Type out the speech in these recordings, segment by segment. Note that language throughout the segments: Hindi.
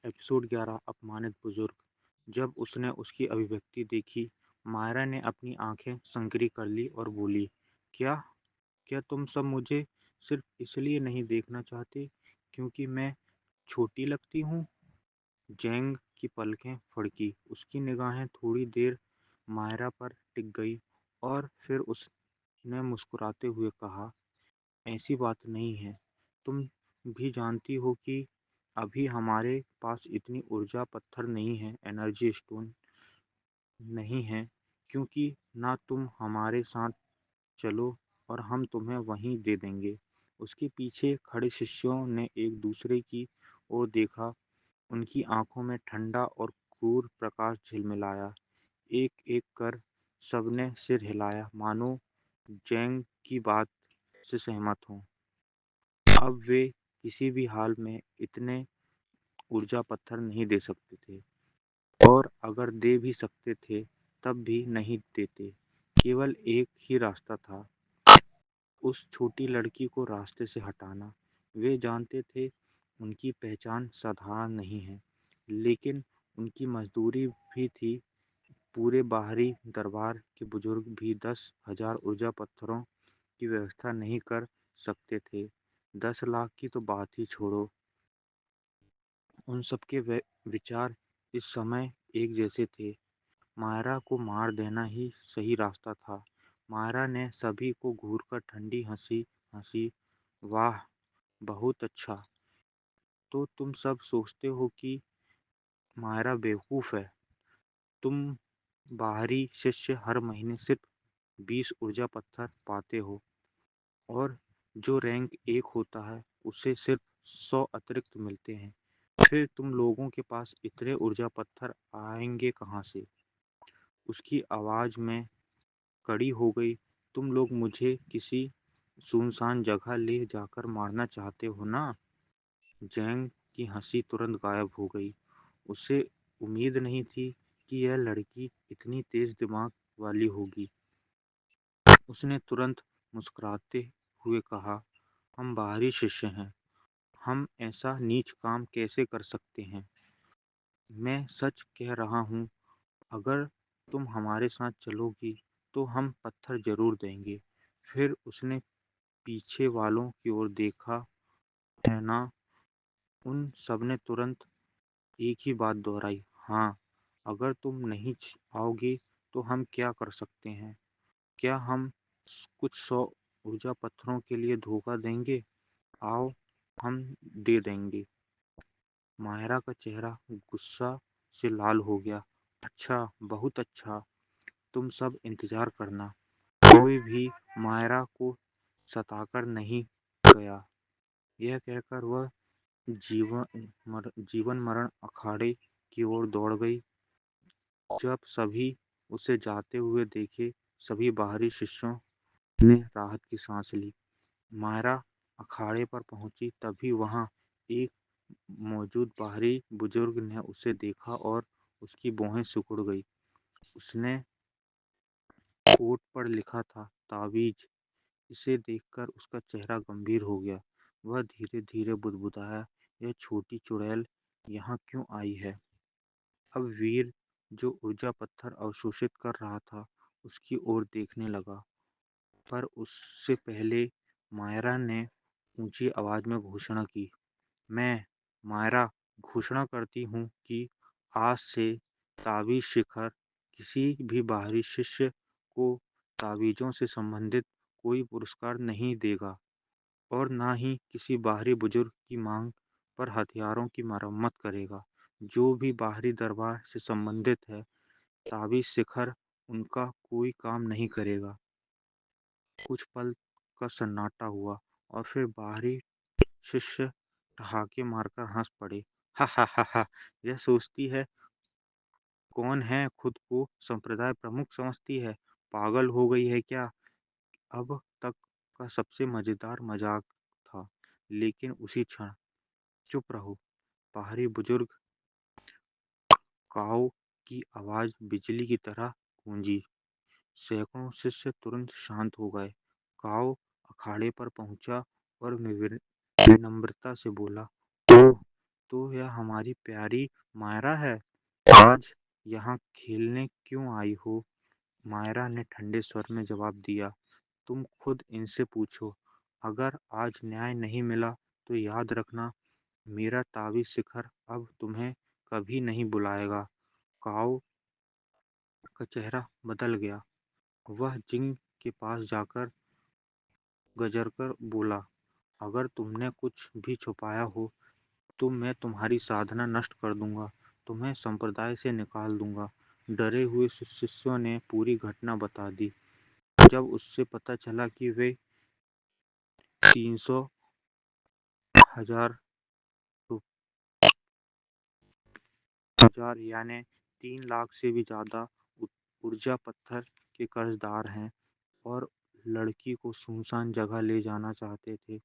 एपिसोड 11 अपमानित बुजुर्ग। जब उसने उसकी अभिव्यक्ति देखी, मायरा ने अपनी आंखें संकरी कर ली और बोली, क्या क्या तुम सब मुझे सिर्फ इसलिए नहीं देखना चाहते क्योंकि मैं छोटी लगती हूँ? जेंग की पलकें फड़की, उसकी निगाहें थोड़ी देर मायरा पर टिक गई और फिर उसने मुस्कुराते हुए कहा, ऐसी बात नहीं है। तुम भी जानती हो कि अभी हमारे पास इतनी ऊर्जा पत्थर नहीं है, एनर्जी स्टोन नहीं है, क्योंकि ना तुम हमारे साथ चलो और हम तुम्हें वहीं दे देंगे। उसके पीछे खड़े शिष्यों ने एक दूसरे की ओर देखा। उनकी आंखों में ठंडा और क्रूर प्रकाश झिलमिलाया। एक एक कर सबने सिर हिलाया, मानो जैंग की बात से सहमत हों। अब वे किसी भी हाल में इतने ऊर्जा पत्थर नहीं दे सकते थे, और अगर दे भी सकते थे तब भी नहीं देते। केवल एक ही रास्ता था, उस छोटी लड़की को रास्ते से हटाना। वे जानते थे उनकी पहचान साधारण नहीं है, लेकिन उनकी मजदूरी भी थी। पूरे बाहरी दरबार के बुजुर्ग भी 10,000 ऊर्जा पत्थरों की व्यवस्था नहीं कर सकते थे। 10 लाख की तो बात ही छोड़ो। उन सबके विचार इस समय एक जैसे थे। मायरा को मार देना ही सही रास्ता था। मायरा ने सभी को घूरकर ठंडी हंसी हंसी। वाह, बहुत अच्छा। तो तुम सब सोचते हो कि मायरा बेवकूफ़ है। तुम बाहरी शिष्य हर महीने सिर्फ 20 ऊर्जा पत्थर पाते हो, और जो रैंक 1 होता है उसे सिर्फ 100 अतिरिक्त मिलते हैं। फिर तुम लोगों के पास इतने ऊर्जा पत्थर आएंगे कहाँ से? उसकी आवाज़ में कड़ी हो गई। तुम लोग मुझे किसी सुनसान जगह ले जाकर मारना चाहते हो ना? जैंग की हंसी तुरंत गायब हो गई। उसे उम्मीद नहीं थी कि यह लड़की इतनी तेज दिमाग वाली होगी। उसने तुरंत मुस्कुराते हुए कहा, हम बाहरी शिष्य हैं। हम ऐसा नीच काम कैसे कर सकते हैं? मैं सच कह रहा हूँ, अगर तुम हमारे साथ चलोगी तो हम पत्थर जरूर देंगे। फिर उसने पीछे वालों की ओर देखा, है ना? उन सबने तुरंत एक ही बात दोहराई, हाँ। अगर तुम नहीं आओगे तो हम क्या कर सकते हैं? क्या हम कुछ 100 ऊर्जा पत्थरों के लिए धोखा देंगे? आओ, हम दे देंगे। मायरा का चेहरा गुस्सा से लाल हो गया। अच्छा, बहुत अच्छा। तुम सब इंतजार करना। कोई भी मायरा को सताकर नहीं गया। यह कहकर वह जीवन मरण अखाड़े की ओर दौड़ गई। जब सभी उसे जाते हुए देखे, सभी बाहरी शिष्यों ने राहत की सांस ली। मायरा अखाड़े पर पहुंची, तभी वहां एक मौजूद बाहरी बुजुर्ग ने उसे देखा और उसकी भौहें सिकुड़ गई। उसने कोट पर लिखा था, तावीज। इसे देखकर उसका चेहरा गंभीर हो गया। वह धीरे धीरे बुदबुदाया, यह छोटी चुड़ैल यहाँ क्यों आई है? अब वीर, जो ऊर्जा पत्थर अवशोषित कर रहा था, उसकी ओर देखने लगा। पर उससे पहले मायरा ने ऊंची आवाज में घोषणा की, मैं, मायरा, घोषणा करती हूँ कि आज से तावीज़ शिखर किसी भी बाहरी शिष्य को तावीज़ों से संबंधित कोई पुरस्कार नहीं देगा, और ना ही किसी बाहरी बुजुर्ग की मांग पर हथियारों की मरम्मत करेगा। जो भी बाहरी दरबार से संबंधित है, तावीज़ शिखर उनका कोई काम नहीं करेगा। कुछ पल का सन्नाटा हुआ, और फिर बाहरी शिष्य ठहाके मारकर हंस पड़े। हा हा हा हा, यह सोचती है कौन है, खुद को संप्रदाय प्रमुख समझती है? पागल हो गई है क्या? अब तक का सबसे मजेदार मजाक था, लेकिन उसी क्षण, चुप रहो! बाहरी बुजुर्ग काओ की आवाज बिजली की तरह गूंजी। सैकड़ों शिष्य तुरंत शांत हो गए। काओ अखाड़े पर पहुंचा और विनम्रता से बोला, ओह, तो यह हमारी प्यारी मायरा है। आज यहाँ खेलने क्यों आई हो? मायरा ने ठंडे स्वर में जवाब दिया। तुम खुद इनसे पूछो। अगर आज न्याय नहीं मिला तो याद रखना, मेरा तावीज़ शिखर अब तुम्हें कभी नहीं बुलाएगा। काऊ का चेहरा बदल गया। वह जिंग के पास जाकर गजरकर बोला, अगर तुमने कुछ भी छुपाया हो तो मैं तुम्हारी साधना नष्ट कर दूंगा, तुम्हें संप्रदाय से निकाल दूंगा। डरे हुए शिष्यों ने पूरी घटना बता दी। जब उससे पता चला कि वे 300 हजार हजार यानी 3 लाख से भी ज्यादा ऊर्जा पत्थर के कर्जदार हैं और लड़की को सुनसान जगह ले जाना चाहते थे,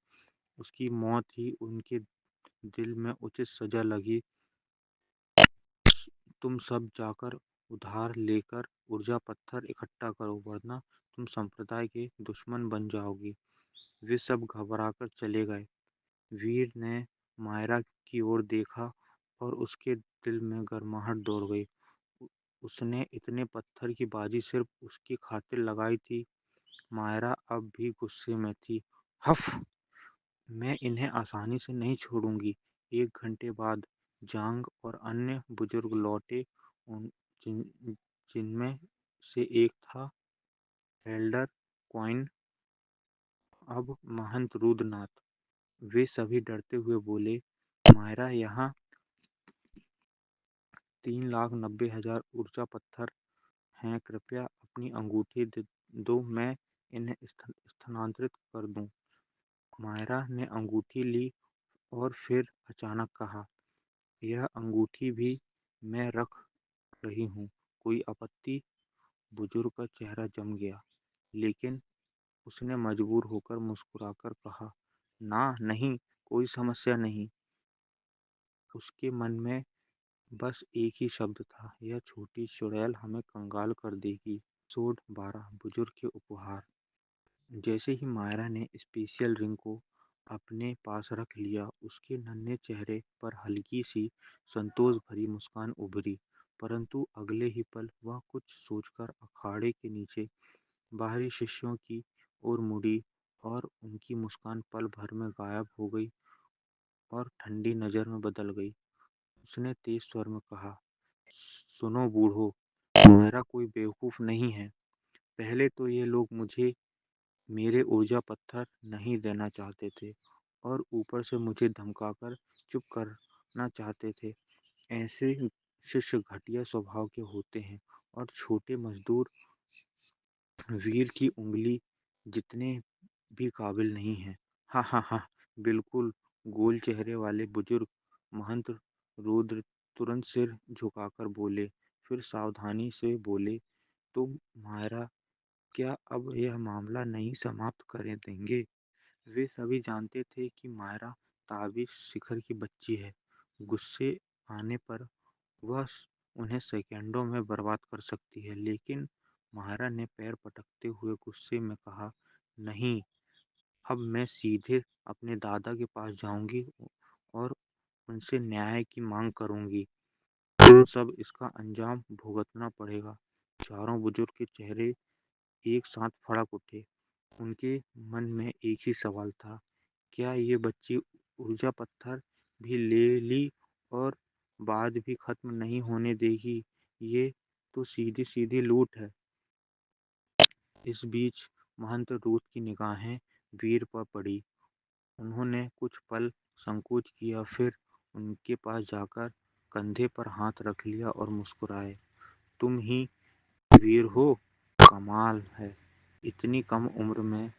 उसकी मौत ही उनके दिल में उचित सजा लगी। तुम सब जाकर उधार लेकर ऊर्जा पत्थर इकट्ठा करो, वरना तुम संप्रदाय के दुश्मन बन जाओगी। वे सब घबराकर चले गए। वीर ने मायरा की ओर देखा और उसके दिल में गर्माहट दौड़ गई। उ- उसने इतने पत्थर की बाजी सिर्फ उसकी खातिर लगाई थी। मायरा अब भी गुस्से में थी। हफ, मैं इन्हें आसानी से नहीं छोड़ूंगी। 1 घंटे बाद जांग और अन्य बुजुर्ग लौटे, उन जिन जिनमें से एक था एल्डर क्वाइन, अब महंत रुद्रनाथ। वे सभी डरते हुए बोले, मायरा, यहाँ 3,90,000 ऊर्जा पत्थर हैं, कृपया अपनी अंगूठी दो, मैं इन्हें स्थानांतरित कर दूं। मायरा ने अंगूठी ली और फिर अचानक कहा, यह अंगूठी भी मैं रख रही हूँ, कोई आपत्ति? बुजुर्ग का चेहरा जम गया, लेकिन उसने मजबूर होकर मुस्कुराकर कहा, ना, नहीं, कोई समस्या नहीं। उसके मन में बस एक ही शब्द था, यह छोटी चुड़ैल हमें कंगाल कर देगी। एपिसोड 12, बुजुर्ग के उपहार। जैसे ही मायरा ने स्पेशियल रिंग को अपने पास रख लिया, उसके नन्हे चेहरे पर हल्की सी संतोष भरी मुस्कान उभरी। परंतु अगले ही पल वह कुछ सोचकर अखाड़े के नीचे बाहरी शिष्यों की ओर मुड़ी और उनकी मुस्कान पल भर में गायब हो गई और ठंडी नजर में बदल गई। उसने तेज स्वर में कहा, सुनो बूढ़ो, मायरा कोई बेवकूफ नहीं है। पहले तो ये लोग मुझे मेरे ऊर्जा पत्थर नहीं देना चाहते थे और ऊपर से मुझे धमकाकर चुप करना चाहते थे। ऐसे शिष्य घटिया स्वभाव के होते हैं और छोटे मजदूर वीर की उंगली जितने भी काबिल नहीं हैं। हा हा हा, बिल्कुल। गोल चेहरे वाले बुजुर्ग महंत रुद्र तुरंत सिर झुकाकर बोले, फिर सावधानी से बोले, तुम मायरा, क्या अब यह मामला नहीं समाप्त कर देंगे? वे सभी जानते थे कि मायरा ताबीज शिखर की बच्ची है। गुस्से आने पर वह उन्हें सेकंडों में बर्बाद कर सकती है, लेकिन मायरा ने पैर पटकते हुए गुस्से में कहा, नहीं, अब मैं सीधे अपने दादा के पास जाऊंगी और उनसे न्याय की मांग करूंगी। तुम सब इसका अंजाम भुगतना पड़ेगा। चारों बुजुर्ग के चेहरे एक साथ फड़क उठे। उनके मन में एक ही सवाल था, क्या ये बच्ची ऊर्जा पत्थर भी ले ली और बाद भी खत्म नहीं होने देगी? ये तो सीधी सीधी लूट है। इस बीच महंत रूत की निगाहें वीर पर पड़ी। उन्होंने कुछ पल संकोच किया, फिर उनके पास जाकर कंधे पर हाथ रख लिया और मुस्कुराए, तुम ही वीर हो? कमाल है, इतनी कम उम्र में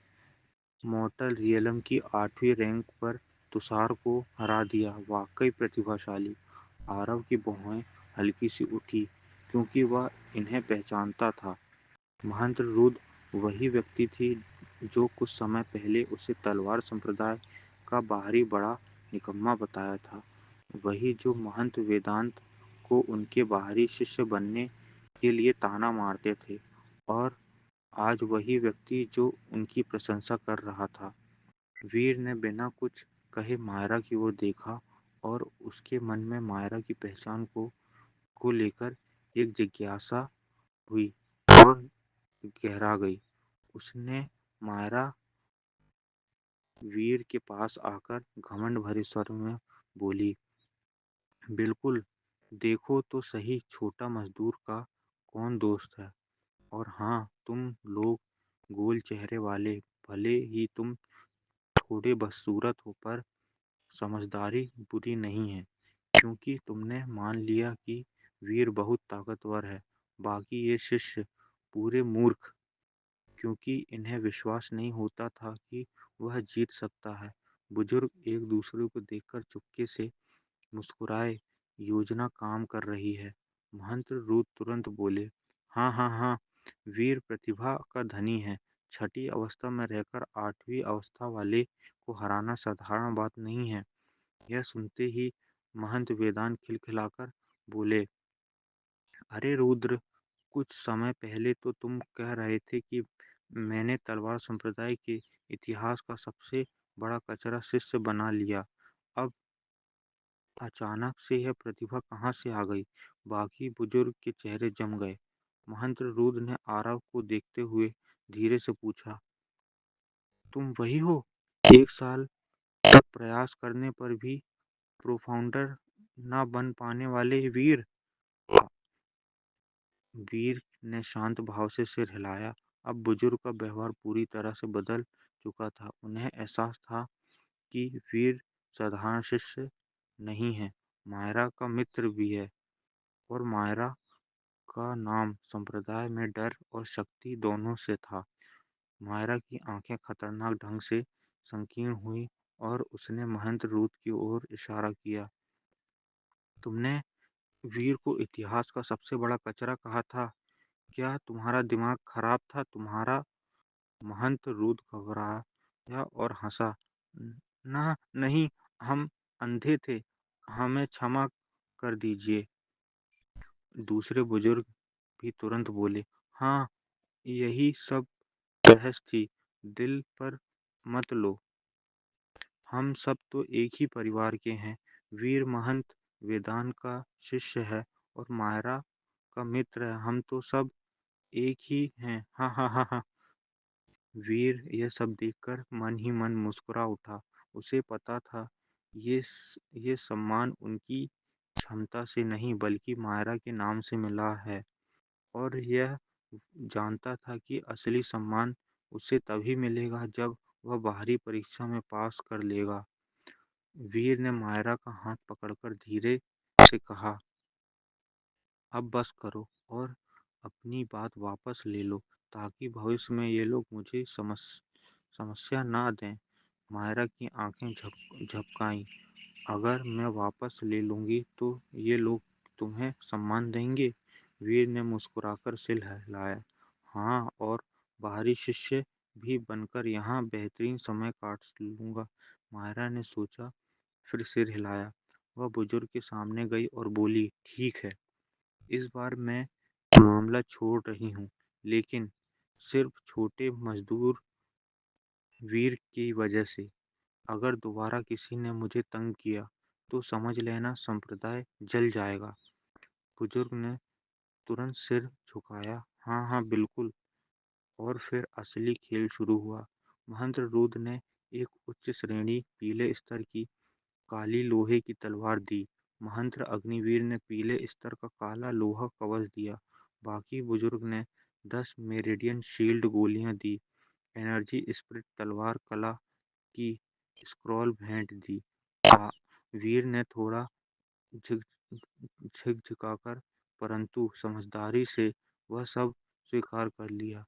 मॉर्टल रियलम की 8वीं रैंक पर तुषार को हरा दिया, वाकई प्रतिभाशाली। आरव की भौहें हल्की सी उठी, क्योंकि वह इन्हें पहचानता था। महंत रुद्र वही व्यक्ति थी जो कुछ समय पहले उसे तलवार संप्रदाय का बाहरी बड़ा निकम्मा बताया था। वही जो महंत वेदांत को उनके बाहरी शिष्य बनने के लिए ताना मारते थे, और आज वही व्यक्ति जो उनकी प्रशंसा कर रहा था। वीर ने बिना कुछ कहे मायरा की ओर देखा और उसके मन में मायरा की पहचान को लेकर एक जिज्ञासा हुई और गहरा गई। उसने मायरा वीर के पास आकर घमंड भरे स्वर में बोली, बिल्कुल, देखो तो सही छोटा मजदूर का कौन दोस्त है। और हाँ, तुम लोग गोल चेहरे वाले, भले ही तुम थोड़े बदसूरत हो, पर समझदारी बुरी नहीं है, क्योंकि तुमने मान लिया कि वीर बहुत ताकतवर है। बाकी ये शिष्य पूरे मूर्ख, क्योंकि इन्हें विश्वास नहीं होता था कि वह जीत सकता है। बुजुर्ग एक दूसरे को देखकर चुपके से मुस्कुराए। योजना काम कर रही है। महंत रूद तुरंत बोले, हाँ हाँ हाँ, वीर प्रतिभा का धनी है। छठी अवस्था में रहकर आठवीं अवस्था वाले को हराना साधारण बात नहीं है। यह सुनते ही महंत वेदांत खिलखिलाकर बोले, अरे रुद्र, कुछ समय पहले तो तुम कह रहे थे कि मैंने तलवार संप्रदाय के इतिहास का सबसे बड़ा कचरा शिष्य बना लिया। अब अचानक से यह प्रतिभा कहाँ से आ गई? बाकी बुजुर्ग के चेहरे जम गए। महंत रुद्र ने आरव को देखते हुए धीरे से पूछा, तुम वही हो? एक साल तक प्रयास करने पर भी प्रोफाउंडर न बन पाने वाले वीर? वीर ने शांत भाव से सिर हिलाया। अब बुजुर्ग का व्यवहार पूरी तरह से बदल चुका था। उन्हें एहसास था कि वीर साधारण शिष्य नहीं है, मायरा का मित्र भी है। और मायरा का नाम संप्रदाय में डर और शक्ति दोनों से था। मायरा की आंखें खतरनाक ढंग से संकीर्ण हुई और उसने महंत रूत की ओर इशारा किया। तुमने वीर को इतिहास का सबसे बड़ा कचरा कहा था। क्या तुम्हारा दिमाग खराब था तुम्हारा? महंत रूद घबराया और हंसा। ना नहीं, हम अंधे थे, हमें क्षमा कर दीजिए। दूसरे बुजुर्ग भी तुरंत बोले, हाँ, यही सब बहस थी। दिल पर मत लो, हम सब तो एक ही परिवार के हैं। वीर महंत वेदांत का शिष्य है और मायरा का मित्र है। हम तो सब एक ही हैं। हाँ हाँ हाँ हाँ। वीर यह सब देखकर मन ही मन मुस्कुरा उठा। उसे पता था ये सम्मान उनकी क्षमता से नहीं बल्कि मायरा के नाम से मिला है। और यह जानता था कि असली सम्मान उसे तभी मिलेगा जब वह बाहरी परीक्षा में पास कर लेगा। वीर ने मायरा का हाथ पकड़कर धीरे से कहा, अब बस करो और अपनी बात वापस ले लो, ताकि भविष्य में ये लोग मुझे समस्या ना दें। मायरा की आंखें झपकाईं। अगर मैं वापस ले लूंगी तो ये लोग तुम्हें सम्मान देंगे? वीर ने मुस्कुराकर सिर हिलाया। हाँ, और बाहरी शिष्य भी बनकर यहाँ बेहतरीन समय काट लूंगा। मायरा ने सोचा, फिर सिर हिलाया। वह बुजुर्ग के सामने गई और बोली, ठीक है, इस बार मैं मामला छोड़ रही हूँ, लेकिन सिर्फ छोटे मजदूर वीर की वजह से। अगर दोबारा किसी ने मुझे तंग किया तो समझ लेना संप्रदाय जल जाएगा। बुजुर्ग ने तुरंत सिर झुकाया, हाँ हाँ बिल्कुल। और फिर असली खेल शुरू हुआ। महंत रुद्र ने एक उच्च श्रेणी पीले स्तर की काली लोहे की तलवार दी। महंत अग्निवीर ने पीले स्तर का काला लोहा कवच दिया। बाकी बुजुर्ग ने 10 मेरिडियन शील्ड गोलियां दी। एनर्जी स्प्रिट तलवार कला की स्क्रॉल भेंट दी। आ, वीर ने थोड़ा झिक झिकझिकाकर परंतु समझदारी से वह सब स्वीकार कर लिया।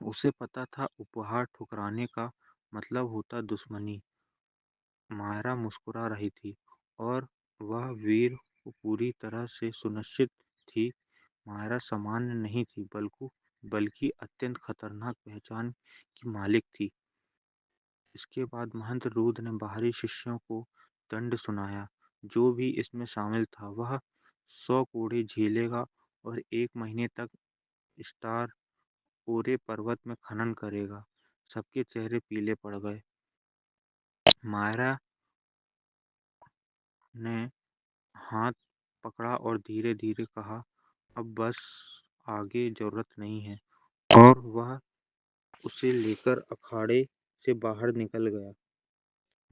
उसे पता था उपहार ठुकराने का मतलब होता दुश्मनी। मायरा मुस्कुरा रही थी और वह वीर को पूरी तरह से सुनिश्चित थी। मायरा सामान्य नहीं थी बल्कि अत्यंत खतरनाक पहचान की मालिक थी। इसके बाद महंत रूद ने बाहरी शिष्यों को दंड सुनाया। जो भी इसमें शामिल था वह 100 कोड़े झेलेगा और 1 महीने तक स्टार पूरे पर्वत में खनन करेगा। सबके चेहरे पीले पड़ गए। मायरा ने हाथ पकड़ा और धीरे-धीरे कहा, "अब बस, आगे ज़रूरत नहीं है।" और वह उसे लेकर अखाड़े से बाहर निकल गया।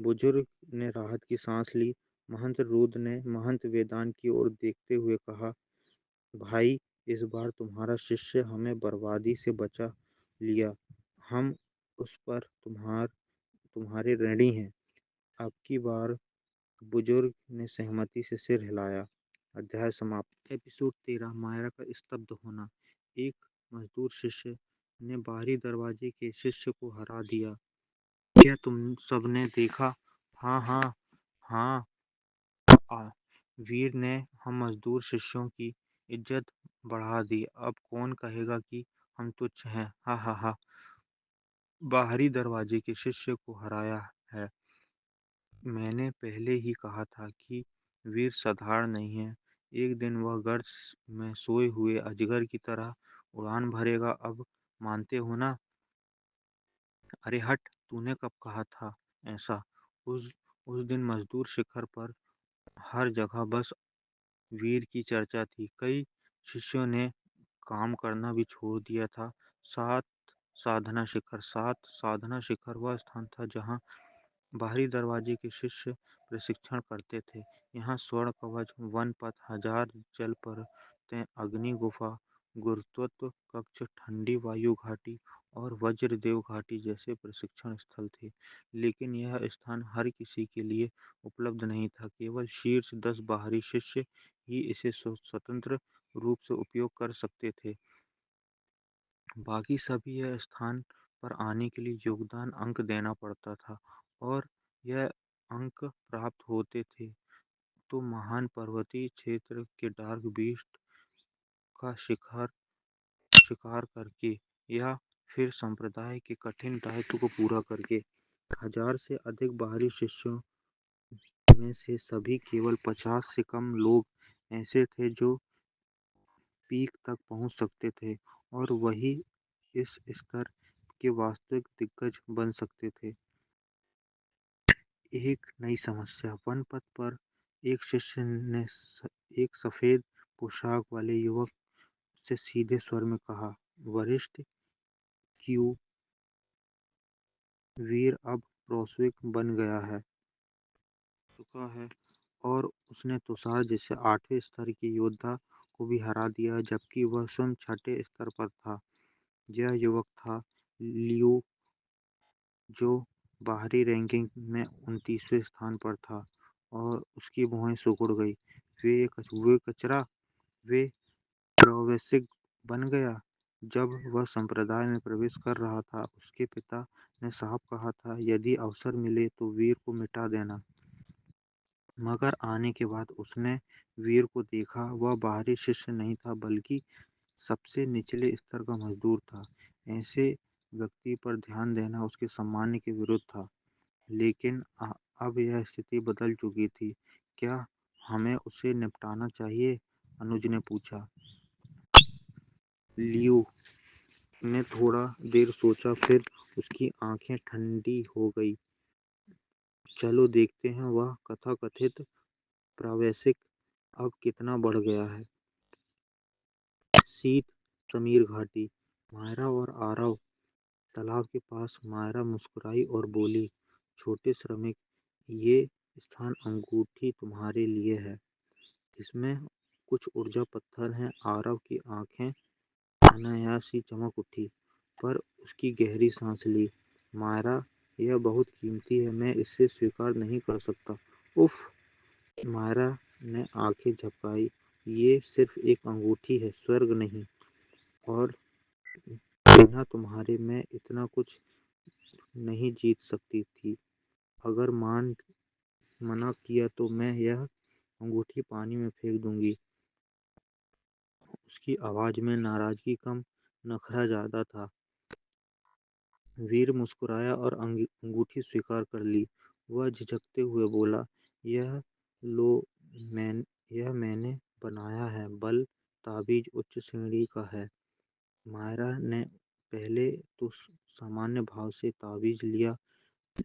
बुजुर्ग ने राहत की सांस ली। महंत रुद्र ने महंत वेदांत की ओर देखते हुए कहा, भाई, इस बार तुम्हारा शिष्य हमें बर्बादी से बचा लिया। हम उस पर तुम्हारे ऋणी हैं। अब की बार बुजुर्ग ने सहमति से सिर हिलाया। अध्याय समाप्त। एपिसोड 13, मायरा का स्तब्ध होना। एक मजदूर शिष्य ने बाहरी दरवाजे के शिष्य को हरा दिया। क्या तुम सबने देखा? हाँ हाँ हाँ। आ, वीर ने हम मजदूर शिष्यों की इज्जत बढ़ा दी। अब कौन कहेगा कि हम तुच्छ हैं? हा हा हा। बाहरी दरवाजे के शिष्य को हराया है। मैंने पहले ही कहा था कि वीर साधारण नहीं है। एक दिन वह गर्त में सोए हुए अजगर की तरह उड़ान भरेगा। अब मानते हो ना? अरे हट, तूने कब कहा था ऐसा? उस उस दिन मजदूर शिखर पर हर जगह बस वीर की चर्चा थी। कई शिष्यों ने काम करना भी छोड़ दिया था। सात साधना शिखर वह स्थान था जहाँ बाहरी दरवाजे के शिष्य प्रशिक्षण करते थे। यहाँ स्वर्ण कवच, वन पथ, हजार जल परतें, अग्नि गुफा, गुरुत्व कक्ष, ठंडी वायु घाटी और वज्रदेव घाटी जैसे प्रशिक्षण स्थल थे। लेकिन यह स्थान हर किसी के लिए उपलब्ध नहीं था। केवल शीर्ष 10 बाहरी शिष्य ही इसे स्वतंत्र रूप से उपयोग कर सकते थे। बाकी सभी यह स्थान पर आने के लिए योगदान अंक देना पड़ता था और यह अंक प्राप्त होते थे तो महान पर्वतीय क्षेत्र के डार्क बीस्ट का शिकार करके या फिर संप्रदाय के कठिन दायित्व को पूरा करके। 1000 से अधिक बाहरी शिष्यों में से सभी केवल 50 से कम लोग ऐसे थे जो पीक तक पहुंच सकते थे और वही इस स्तर के वास्तविक दिग्गज बन सकते थे। एक नई समस्या। वन पथ पर एक शिष्य ने एक सफेद पोशाक वाले युवक से सीधे स्वर में कहा, वरिष्ठ क्यू, वीर अब प्रोस्विक बन गया है चुका है और उसने तुषार जैसे 8वें स्तर के योद्धा को भी हरा दिया जबकि वह स्वयं 6ठे स्तर पर था। यह युवक था लियू, जो बाहरी रैंकिंग में 29वें स्थान पर था और उसकी भौहें सिकुड़ गई। वे कचरा, वे प्रोवेसिक बन गया। जब वह संप्रदाय में प्रवेश कर रहा था, उसके पिता ने साफ कहा था, यदि अवसर मिले तो वीर को मिटा देना। मगर आने के बाद उसने वीर को देखा। वह बाहरी शिष्य नहीं था बल्कि सबसे निचले स्तर का मजदूर था। ऐसे व्यक्ति पर ध्यान देना उसके सम्मान के विरुद्ध था। लेकिन अब यह स्थिति बदल चुकी थी। क्या हमें उसे निपटाना चाहिए? अनुज ने पूछा। लियू ने थोड़ा देर सोचा, फिर उसकी आंखें ठंडी हो गई। चलो देखते हैं वह तथाकथित प्रावेशिक अब कितना बढ़ गया है। शीत समीर घाटी। मायरा और आरव तालाब के पास। मायरा मुस्कुराई और बोली, छोटे श्रमिक, ये स्थान अंगूठी तुम्हारे लिए है। इसमें कुछ ऊर्जा पत्थर हैं। आरव की आंखें अनायास ही चमक उठी, पर उसकी गहरी सांस ली। मायरा, यह बहुत कीमती है, मैं इसे स्वीकार नहीं कर सकता। उफ! मायरा ने आंखें झपकाई। ये सिर्फ एक अंगूठी है, स्वर्ग नहीं। और बिना तुम्हारे मैं इतना कुछ नहीं जीत सकती थी। अगर मना किया तो मैं यह अंगूठी पानी में फेंक दूंगी। उसकी आवाज में नाराजगी कम, नखरा ज्यादा था। वीर मुस्कुराया और अंगूठी स्वीकार कर ली। वह झिझकते हुए बोला, यह लो, मैं यह मैंने बनाया है। बल ताबीज उच्च श्रेणी का है। मायरा ने पहले तो सामान्य भाव से ताबीज लिया,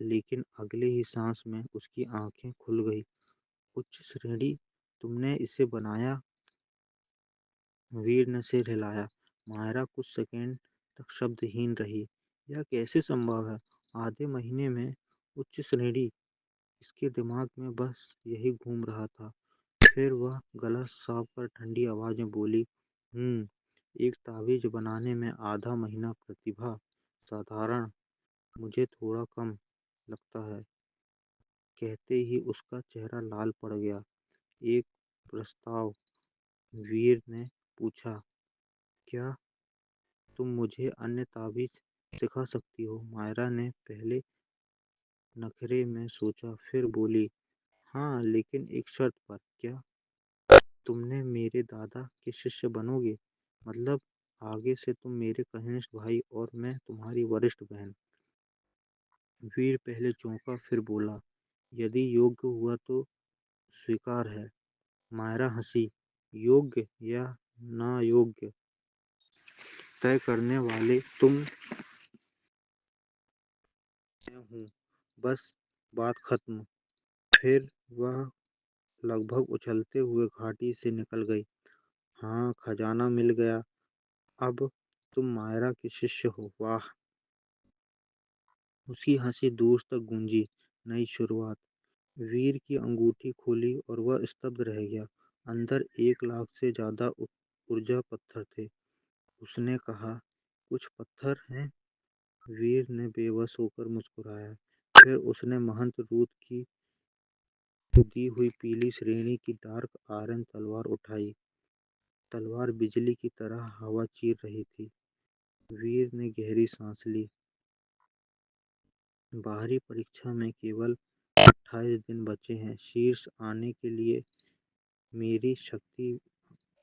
लेकिन अगले ही सांस में उसकी आंखें खुल गई। उच्च श्रेणी, तुमने इसे बनाया? वीर ने सिर हिलाया। मायरा कुछ सेकंड तक शब्दहीन रही। यह कैसे संभव है? आधे महीने में उच्च श्रेणी? इसके दिमाग में बस यही घूम रहा था। फिर वह गला साफ कर ठंडी आवाज में बोली, एक तावीज बनाने में आधा महीना प्रतिभा, साधारण, मुझे थोड़ा कम लगता है। कहते ही उसका चेहरा लाल पड़ गया। एक प्रस्ताव? वीर ने पूछा। क्या तुम मुझे अन्य ताबीज सिखा सकती हो? मायरा ने पहले नखरे में सोचा, फिर बोली, हाँ, लेकिन एक शर्त पर। क्या? तुमने मेरे दादा के शिष्य बनोगे? मतलब आगे से तुम मेरे कनिष्ठ भाई और मैं तुम्हारी वरिष्ठ बहन। वीर पहले चौंका, फिर बोला, यदि योग्य हुआ तो स्वीकार है। मायरा हंसी। योग्य या ना योग्य तय करने वाले तुम, मैं हूँ, बस बात खत्म। फिर वह लगभग उछलते हुए घाटी से निकल गई। हाँ, खजाना मिल गया। अब तुम मायरा के शिष्य हो। वाह! उसकी हंसी दूर तक गूंजी। नई शुरुआत। वीर की अंगूठी खुली और वह स्तब्ध रह गया। अंदर 1 लाख से ज्यादा ऊर्जा पत्थर थे। उसने कहा, कुछ पत्थर हैं? वीर ने बेबस होकर मुस्कुराया। फिर उसने महंत रूत की दी हुई पीली श्रेणी की डार्क आयरन तलवार उठाई। तलवार बिजली की तरह हवा चीर रही थी। वीर ने गहरी सांस ली। बाहरी परीक्षा में केवल 28 दिन बचे हैं। शीर्ष आने के लिए मेरी शक्ति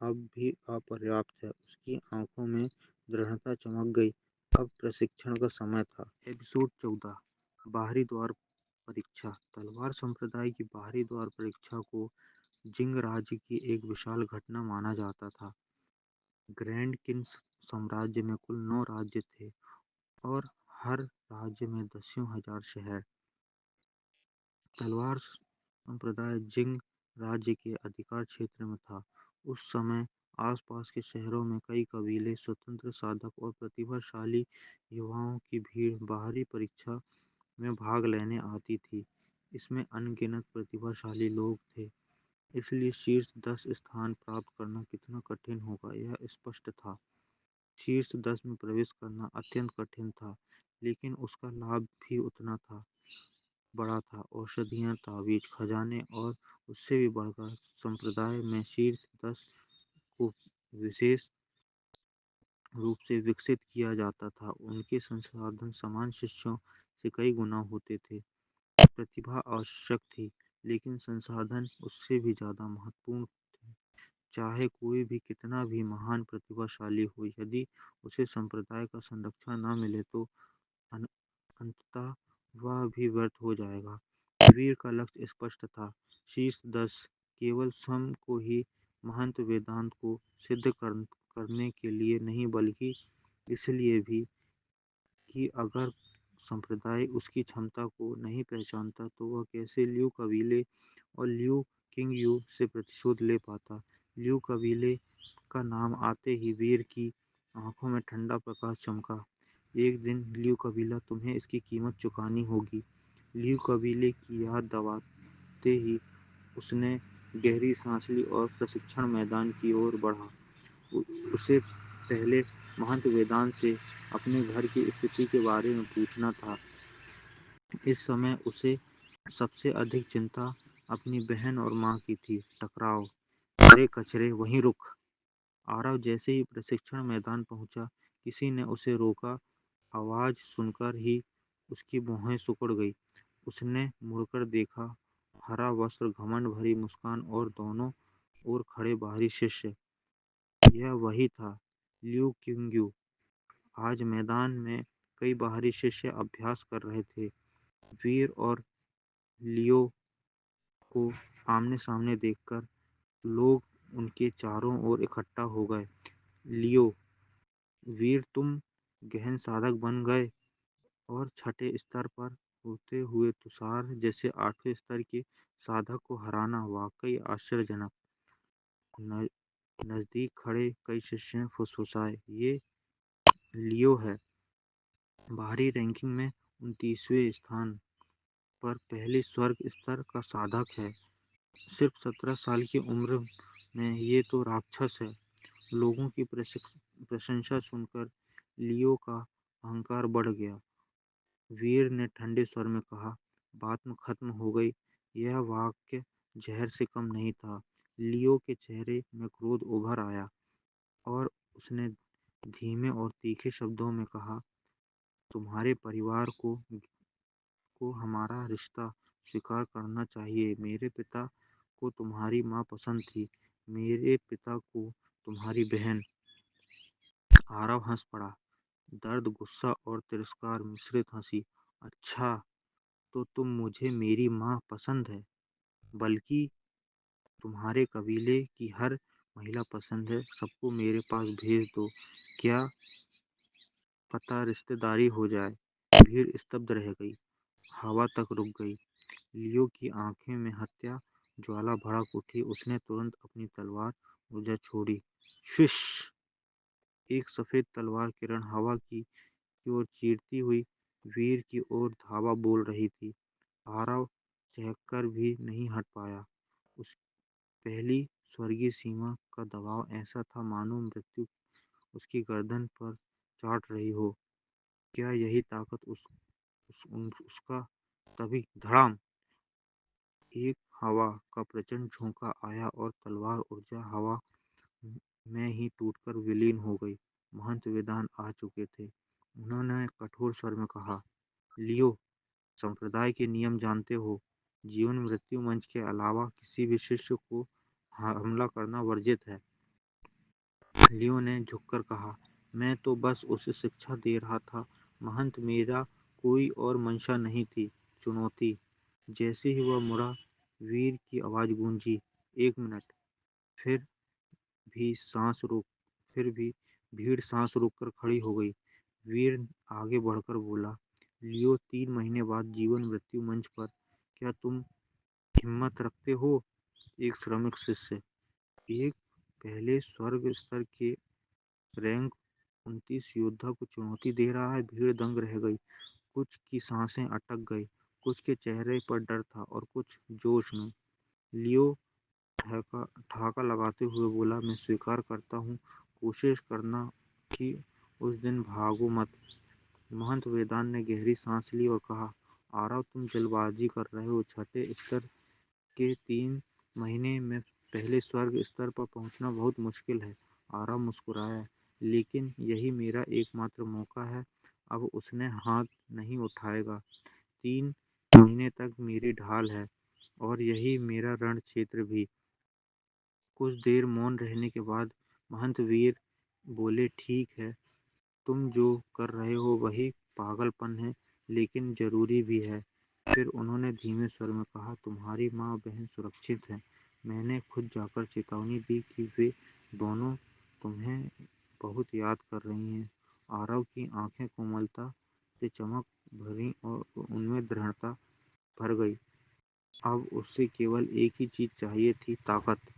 अब भी अपर्याप्त है। उसकी आंखों में दृढ़ता चमक गई। अब प्रशिक्षण का समय था। एपिसोड 14। बाहरी द्वार परीक्षा। तलवार संप्रदाय की बाहरी द्वार परीक्षा को जिंग राज्य की एक विशाल घटना माना जाता था। ग्रैंड किंग्स साम्राज्य में कुल 9 राज्य थे और हर राज्य में दसियों हजार शहर। तलवार संप्रदाय जिंग राज्य के अधिकार क्षेत्र में था। उस समय आसपास के शहरों में कई कबीले, स्वतंत्र साधक और प्रतिभाशाली युवाओं की भीड़ बाहरी परीक्षा में भाग लेने आती थी। इसमें अनगिनत प्रतिभाशाली लोग थे, इसलिए शीर्ष 10 स्थान प्राप्त करना कितना कठिन होगा यह स्पष्ट था। शीर्ष 10 में प्रवेश करना अत्यंत कठिन था, लेकिन उसका लाभ भी उतना था बड़ा था। औषधियाँ, तावीज, खजाने और उससे भी बढ़कर संप्रदाय में शीर्ष 10 को विशेष रूप से विकसित किया जाता था। उनके संसाधन समान शिष्यों से कई गुना होते थे। प्रतिभा आवश्यक थी, लेकिन संसाधन उससे भी ज़्यादा महत्वपूर्ण थे। चाहे कोई भी कितना भी महान प्रतिभाशाली हो, यदि उसे संप्रदाय का संरक्षण न मिले तो अन- अंततः वह भी व्यर्थ हो जाएगा। वीर का लक्ष्य स्पष्ट था। शीर्ष 10 केवल स्वयं को ही महंत वेदांत को सिद्ध करने के लिए नहीं, बल्कि इसलिए भी कि अगर संप्रदाय उसकी क्षमता को नहीं पहचानता तो वह कैसे लियू कबीले और लियू किंग यू से प्रतिशोध ले पाता। लियू कबीले का नाम आते ही वीर की आंखों में ठंडा प्रकाश चमका। एक दिन लियू कबीला तुम्हें इसकी कीमत चुकानी होगी। लियू कबीले की याद दबाते ही उसने गहरी सांस ली और प्रशिक्षण मैदान की ओर बढ़ा। उसे पहले महंत वेदांत से अपने घर की स्थिति के बारे में पूछना था। इस समय उसे सबसे अधिक चिंता अपनी बहन और माँ की थी। टकराव। अरे कचरे, वहीं रुक। आरव जैसे ही प्रशिक्षण मैदान पहुंचा, किसी ने उसे रोका। आवाज सुनकर ही उसकी भौहें सिकुड़ गई। उसने मुड़कर देखा। हरा वस्त्र, घमंड भरी मुस्कान और दोनों ओर खड़े बाहरी शिष्य। यह वही था, लियू किंगयू। आज मैदान में कई बाहरी शिष्य अभ्यास कर रहे थे। वीर और लियो को आमने सामने देखकर लोग उनके चारों ओर इकट्ठा हो गए। लियो, वीर, तुम गहन साधक बन गए और छठे स्तर पर होते हुए तुषार जैसे 8वें स्तर के साधक को हराना वाकई आश्चर्यजनक। न, नजदीक खड़े कई शिष्य ने फुसफुसाए, ये लियो है, बाहरी रैंकिंग में 29वें स्थान पर पहले स्वर्ग स्तर का साधक है। सिर्फ 17 साल की उम्र में ये तो राक्षस है। लोगों की प्रशंसा सुनकर लियो का अहंकार बढ़ गया। वीर ने ठंडे स्वर में कहा, बात में खत्म हो गई। यह वाक्य जहर से कम नहीं था। लियो के चेहरे में क्रोध उभर आया और उसने धीमे और तीखे शब्दों में कहा, तुम्हारे परिवार को हमारा रिश्ता स्वीकार करना चाहिए। मेरे पिता को तुम्हारी माँ पसंद थी, मेरे पिता को तुम्हारी बहन। आरव हंस पड़ा। दर्द, गुस्सा और तिरस्कार मिश्रित हंसी। अच्छा, तो मुझे मेरी माँ पसंद है, बल्कि तुम्हारे कबीले की हर महिला पसंद है। सबको मेरे पास भेज दो। क्या पता रिश्तेदारी हो जाए। भीड़ स्तब्ध रह गई। हवा तक रुक गई। लियो की आंखें में हत्या ज्वाला भड़क उठी। उसने तुरंत अपनी तलवार ऊर्जा छोड़ी। शिश! एक सफेद तलवार किरण हवा की ओर चीरती हुई वीर की ओर धावा बोल रही थी। आरव चहककर भी नहीं हट पाया। उस पहली स्वर्गीय सीमा का दबाव ऐसा था मानो मृत्यु उसकी गर्दन पर चाट रही हो। क्या यही ताकत उसका? तभी धड़ाम! एक हवा का प्रचंड झोंका आया और तलवार ऊर्जा हवा में ही टूटकर विलीन हो गई। महंत वेदांत आ चुके थे। उन्होंने कठोर स्वर में कहा, लियो, संप्रदाय के नियम जानते हो। जीवन मृत्यु मंच के अलावा किसी भी शिष्य को हमला करना वर्जित है। लियो ने झुककर कहा, मैं तो बस उसे शिक्षा दे रहा था महंत, मेरा कोई और मंशा नहीं थी। चुनौती। जैसे ही वह मुड़ा, वीर की आवाज गूंजी, 1 मिनट। फिर भी सांस रोक फिर भी भीड़ सांस रोककर खड़ी हो गई। वीर आगे बढ़कर बोला, लियो, 3 महीने बाद जीवन मृत्यु मंच पर क्या तुम हिम्मत रखते हो? एक श्रमिक शिष्य, एक पहले स्वर्ग स्तर के रैंक 29 योद्धा को चुनौती दे रहा है। भीड़ दंग रह गई। कुछ की सांसें अटक गई, कुछ के चेहरे पर डर था और कुछ जोश में। लियो ठहाका लगाते हुए बोला, मैं स्वीकार करता हूँ। कोशिश करना कि उस दिन भागो मत। महंत वेदांत ने गहरी सांस ली और कहा, आरव, तुम जल्दबाजी कर रहे हो। छठे स्तर के 3 महीने में पहले स्वर्ग स्तर पर पहुंचना बहुत मुश्किल है। आरव मुस्कुराया, लेकिन यही मेरा एकमात्र मौका है। अब उसने हाथ नहीं उठाएगा। 3 महीने तक मेरी ढाल है और यही मेरा रण क्षेत्र भी। कुछ देर मौन रहने के बाद महंत वीर बोले, ठीक है, तुम जो कर रहे हो वही पागलपन है, लेकिन जरूरी भी है। फिर उन्होंने धीमे स्वर में कहा, तुम्हारी माँ बहन सुरक्षित है। मैंने खुद जाकर चेतावनी दी कि वे दोनों तुम्हें बहुत याद कर रही हैं। आरव की आंखें कोमलता से चमक भरी और उनमें दृढ़ता भर गई। अब उससे केवल एक ही चीज चाहिए थी, ताकत।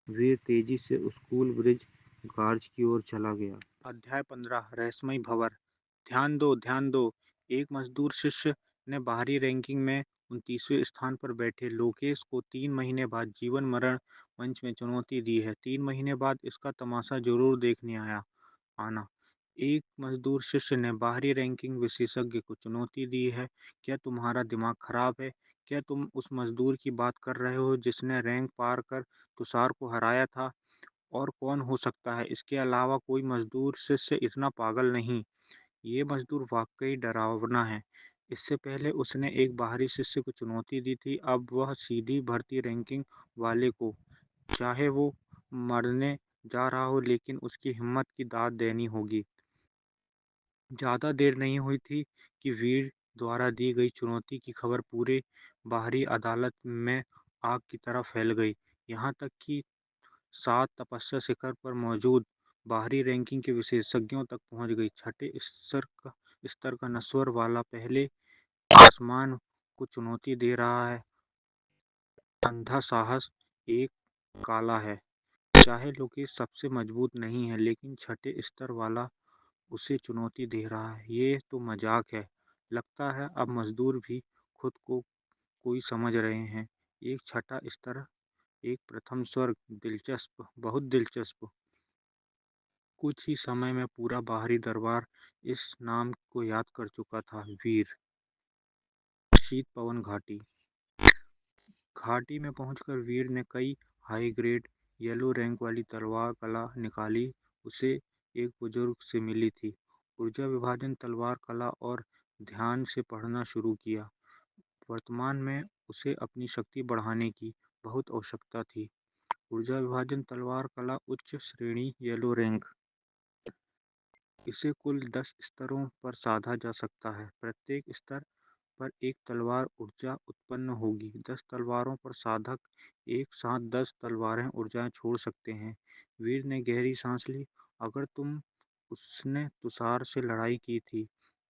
वीर तेजी से स्कूल ब्रिज गार्ज की ओर चला गया। अध्याय 15, रहस्यमय भंवर। ध्यान दो, ध्यान दो। एक मजदूर शिष्य ने बाहरी रैंकिंग में 29वें स्थान पर बैठे लोकेश को 3 महीने बाद जीवन मरण मंच में चुनौती दी है। 3 महीने बाद इसका तमाशा जरूर देखने आना। एक मजदूर शिष्य ने बाहरी रैंकिंग विशेषज्ञ को चुनौती दी है। क्या तुम्हारा दिमाग खराब है? क्या तुम उस मजदूर की बात कर रहे हो जिसने रैंक पार कर तुषार को हराया था? और कौन हो सकता है इसके अलावा? कोई मजदूर शिष्य इतना पागल नहीं। ये मजदूर वाकई डरावना है। इससे पहले उसने एक बाहरी शिष्य को चुनौती दी थी, अब वह सीधी भर्ती रैंकिंग वाले को। चाहे वो मरने जा रहा हो, लेकिन उसकी हिम्मत की दाद देनी होगी। ज़्यादा देर नहीं हुई थी कि वीर द्वारा दी गई चुनौती की खबर पूरे बाहरी अदालत में आग की तरह फैल गई। यहाँ तक कि 7 तपस्या शिखर पर मौजूद बाहरी रैंकिंग के विशेषज्ञों तक पहुँच गई। छठे स्तर का नस्वर वाला पहले आसमान को चुनौती दे रहा है। अंधा साहस एक काला है। चाहे लोकेश सबसे मजबूत नहीं है, लेकिन छठे स्तर वाला उसे चुनौती दे रहा है। ये तो मजाक है। लगता है अब मजदूर भी खुद को कोई समझ रहे हैं। एक छठा स्तर, एक प्रथम स्वर्ग। दिलचस्प, बहुत दिलचस्प। कुछ ही समय में पूरा बाहरी दरबार इस नाम को याद कर चुका था। वीर। शीत पवन घाटी। घाटी में पहुंचकर वीर ने कई हाई ग्रेड येलो रैंक वाली तलवार कला निकाली। उसे एक बुजुर्ग से मिली थी। ऊर्जा विभाजन तलवार कला और ध्यान से पढ़ना शुरू किया। वर्तमान में उसे अपनी शक्ति बढ़ाने की बहुत आवश्यकता थी। ऊर्जा विभाजन तलवार कला उच्च श्रेणी येलो रैंक। इसे कुल 10 स्तरों पर साधा जा सकता है। प्रत्येक स्तर पर एक तलवार ऊर्जा उत्पन्न होगी। 10 तलवारों पर साधक एक साथ 10 तलवारें ऊर्जाएं छोड़ सकते हैं। वीर ने गहरी सांस ली। अगर उसने तुषार से लड़ाई की थी,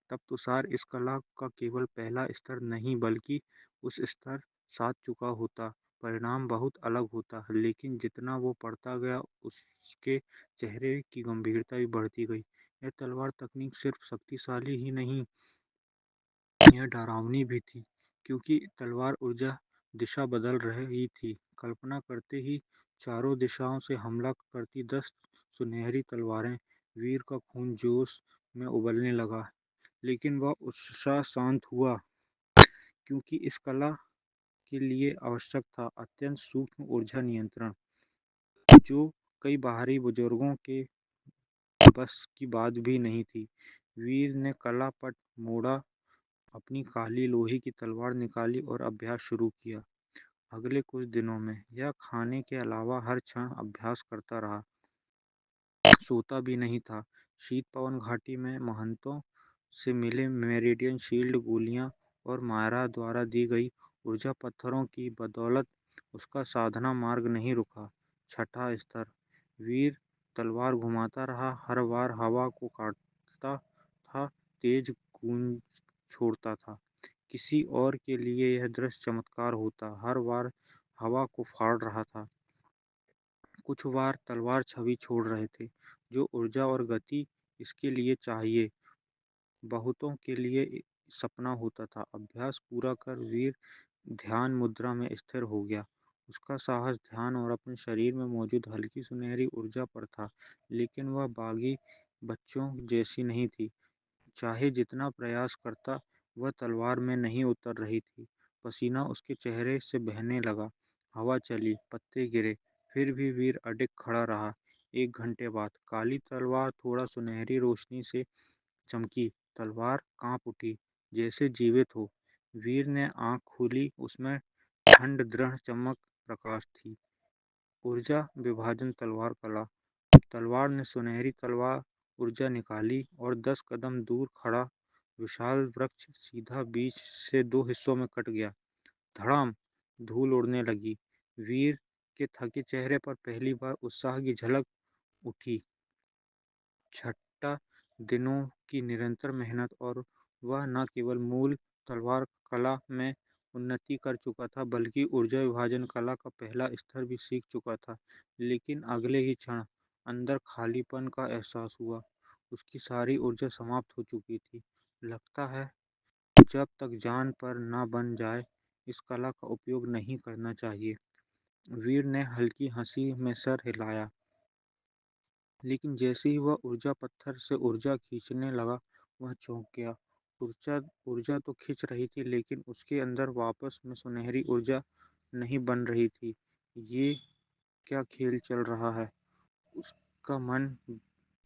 तब तुषार इस कला का केवल पहला स्तर नहीं बल्कि उस स्तर साध चुका होता। परिणाम बहुत अलग होता, लेकिन जितना वो पढ़ता गया उसके चेहरे की गंभीरता भी बढ़ती गई। यह तलवार तकनीक सिर्फ शक्तिशाली ही नहीं, यह डरावनी भी थी, क्योंकि तलवार ऊर्जा दिशा बदल रही थी। कल्पना करते ही चारों दिशाओं से हमला करती 10 सुनहरी तलवारें। वीर का खून जोश में उबलने लगा, लेकिन वह उत्साह शांत हुआ, क्योंकि इस कला के लिए आवश्यक था अत्यंत सूक्ष्म ऊर्जा नियंत्रण, जो कई बाहरी बुजुर्गों के बस की बात भी नहीं थी। वीर ने कला पट मोड़ा, अपनी काली लोहे की तलवार निकाली और अभ्यास शुरू किया। अगले कुछ दिनों में यह खाने के अलावा हर क्षण अभ्यास करता रहा, सोता भी नहीं था। शीत पवन घाटी में महंतों से मिले मेरिडियन शील्ड, गोलियां और मायरा द्वारा दी गई ऊर्जा पत्थरों की बदौलत उसका साधना मार्ग नहीं रुका। छठा स्तर। वीर तलवार घुमाता रहा, हर बार हवा को काटता था, तेज गूंज छोड़ता था। किसी और के लिए यह दृश्य चमत्कार होता, हर बार हवा को फाड़ रहा था। कुछ बार तलवार छवि छोड़ रहे थे, जो ऊर्जा और गति इसके लिए चाहिए। बहुतों के लिए सपना होता था। अभ्यास पूरा कर वीर ध्यान मुद्रा में स्थिर हो गया। उसका साहस ध्यान और अपने शरीर में मौजूद हल्की सुनहरी ऊर्जा पर था, लेकिन वह बागी बच्चों जैसी नहीं थी। चाहे जितना प्रयास करता, वह तलवार में नहीं उतर रही थी। पसीना उसके चेहरे से बहने लगा। हवा चली, पत्ते गिरे, फिर भी वीर अडिग खड़ा रहा। 1 घंटे बाद काली तलवार थोड़ा सुनहरी रोशनी से चमकी। तलवार कांप उठी, जैसे जीवित हो। वीर ने आंख खोली, उसमें ठंड, दृढ़ चमक, प्रकाश थी। ऊर्जा विभाजन तलवार कला। तलवार ने सुनहरी तलवार ऊर्जा निकाली और 10 कदम दूर खड़ा विशाल वृक्ष सीधा बीच से 2 हिस्सों में कट गया। धड़ाम! धूल उड़ने लगी। वीर के थके चेहरे पर पहली बार उत्साह की झलक उठी। छठा दिनों की निरंतर मेहनत, और वह न केवल मूल तलवार कला में उन्नति कर चुका था, बल्कि ऊर्जा विभाजन कला का पहला स्तर भी सीख चुका था। लेकिन अगले ही क्षण अंदर खालीपन का एहसास हुआ। उसकी सारी ऊर्जा समाप्त हो चुकी थी। लगता है जब तक जान पर न बन जाए, इस कला का उपयोग नहीं करना चाहिए। वीर ने हल्की हंसी में सर हिलाया, लेकिन जैसे ही वह ऊर्जा पत्थर से ऊर्जा खींचने लगा, वह चौंक गया। ऊर्जा ऊर्जा तो खींच रही थी, लेकिन उसके अंदर वापस में सुनहरी ऊर्जा नहीं बन रही थी। ये क्या खेल चल रहा है? उसका मन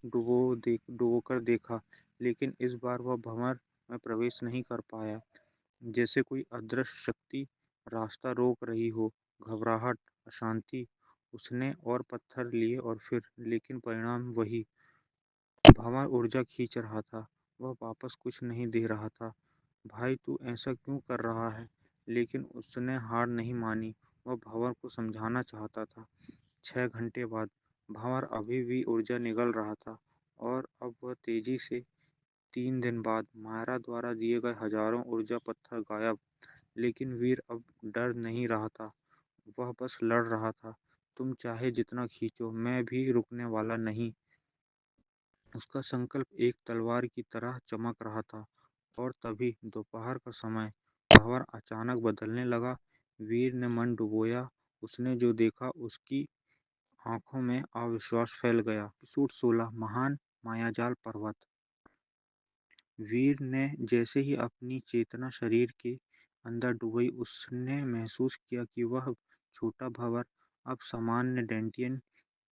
डुबोकर देखा, लेकिन इस बार वह भंवर में प्रवेश नहीं कर पाया। जैसे कोई अदृश्य शक्ति रास्ता रोक रही हो। घबराहट, अशांति। उसने और पत्थर लिए और फिर, लेकिन परिणाम वही। भंवर ऊर्जा खींच रहा था, वह वापस कुछ नहीं दे रहा था। भाई, तू ऐसा क्यों कर रहा है? लेकिन उसने हार नहीं मानी। वह भंवर को समझाना चाहता था। 6 घंटे बाद भंवर अभी भी ऊर्जा निगल रहा था, और अब वह तेजी से 3 दिन बाद मायरा द्वारा दिए गए हजारों ऊर्जा पत्थर गायब, लेकिन वीर अब डर नहीं रहा था, वह बस लड़ रहा था। तुम चाहे जितना खींचो, मैं भी रुकने वाला नहीं। उसका संकल्प एक तलवार की तरह चमक रहा था। और तभी दोपहर का समय, भंवर अचानक बदलने लगा। वीर ने मन डुबोया। उसने जो देखा, उसकी आंखों में अविश्वास फैल गया। एपिसोड 16, महान मायाजाल पर्वत। वीर ने जैसे ही अपनी चेतना शरीर के अंदर डूबी, उसने महसूस किया कि वह छोटा भंवर अब सामान्य डेंटियन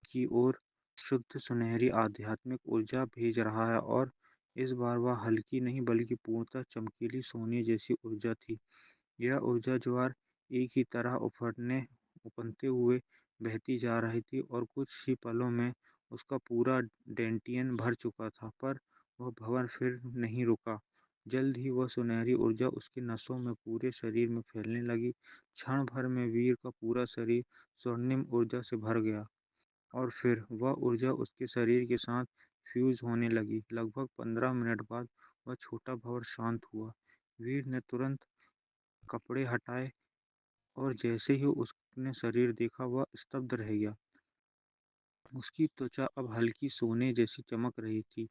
की ओर शुद्ध सुनहरी आध्यात्मिक ऊर्जा भेज रहा है। और इस बार वह हल्की नहीं, बल्कि पूर्णतः चमकीली सोने जैसी ऊर्जा थी। यह ऊर्जा ज्वार एक ही तरह उफनते हुए बहती जा रही थी, और कुछ ही पलों में उसका पूरा डेंटियन भर चुका था। पर वह भंवर फिर नहीं रुका। जल्द ही वह सुनहरी ऊर्जा उसके नसों में, पूरे शरीर में फैलने लगी। क्षण भर में वीर का पूरा शरीर स्वर्णिम ऊर्जा से भर गया, और फिर वह ऊर्जा उसके शरीर के साथ फ्यूज होने लगी। लगभग 15 मिनट बाद वह छोटा भंवर शांत हुआ। वीर ने तुरंत कपड़े हटाए, और जैसे ही उसने शरीर देखा, वह स्तब्ध रह गया। उसकी त्वचा अब हल्की सोने जैसी चमक रही थी,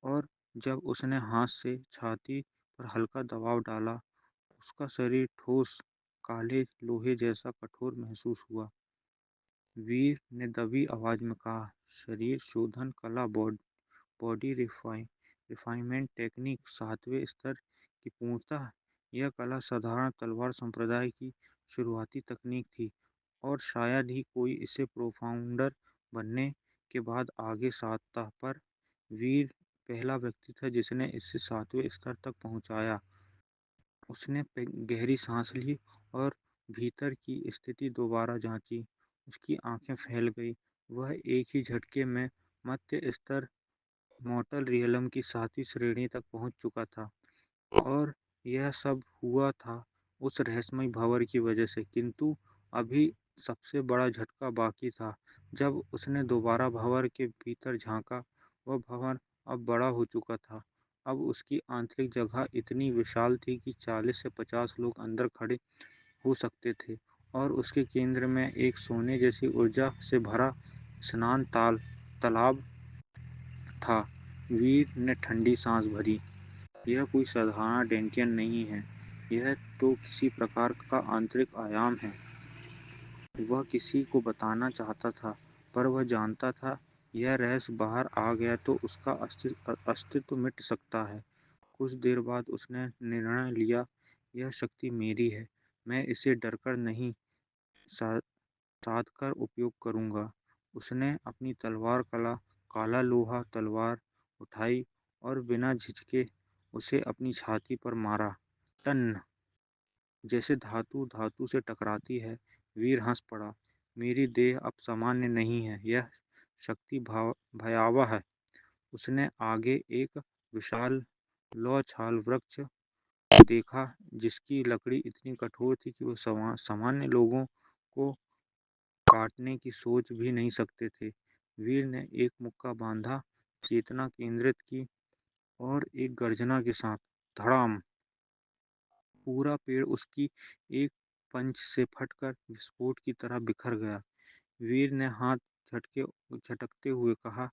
और जब उसने हाथ से छाती पर हल्का दबाव डाला, उसका शरीर ठोस काले लोहे जैसा कठोर महसूस हुआ। वीर ने दबी आवाज में कहा, शरीर शोधन कला, बॉडी रिफाइनमेंट टेक्निक 7वें स्तर की पूर्णता। यह कला साधारण तलवार संप्रदाय की शुरुआती तकनीक थी, और शायद ही कोई इसे प्रोफाउंडर बनने के बाद आगे साधता। पर वीर पहला व्यक्ति था जिसने इसे 7वें स्तर तक पहुंचाया। उसने गहरी सांस ली और भीतर की स्थिति दोबारा जांची। उसकी आंखें फैल गई। वह एक ही झटके में मध्य स्तर मॉर्टल रियलम की 7वीं श्रेणी तक पहुंच चुका था। और यह सब हुआ था उस रहस्यमय भंवर की वजह से। किंतु अभी सबसे बड़ा झटका बाकी था। जब उसने दोबारा भंवर के भीतर झांका, वह भंवर अब बड़ा हो चुका था। अब उसकी आंतरिक जगह इतनी विशाल थी कि 40 से 50 लोग अंदर खड़े हो सकते थे, और उसके केंद्र में एक सोने जैसी ऊर्जा से भरा स्नान तालाब था। वीर ने ठंडी सांस भरी। यह कोई साधारण डेंटियन नहीं है, यह तो किसी प्रकार का आंतरिक आयाम है। वह किसी को बताना चाहता था, पर वह जानता था, यह रहस्य बाहर आ गया तो उसका अस्तित्व मिट सकता है। कुछ देर बाद उसने निर्णय लिया, यह शक्ति मेरी है, मैं इसे डरकर नहीं, सा साधकर उपयोग करूंगा। उसने अपनी तलवार कला, काला लोहा तलवार उठाई, और बिना झिझके उसे अपनी छाती पर मारा। टन! जैसे धातु धातु से टकराती है। वीर हंस पड़ा। मेरी देह अब सामान्य नहीं है, यह शक्ति भयावह है। उसने आगे एक विशाल लौ छाल वृक्ष देखा, जिसकी लकड़ी इतनी कठोर थी कि वह सामान्य लोगों को काटने की सोच भी नहीं सकते थे। वीर ने एक मुक्का बांधा, चेतना केंद्रित की, और एक गर्जना के साथ धड़ाम, पूरा पेड़ उसकी एक पंच से फटकर विस्फोट की तरह बिखर गया। वीर ने हाथ झटके झटकते हुए कहा,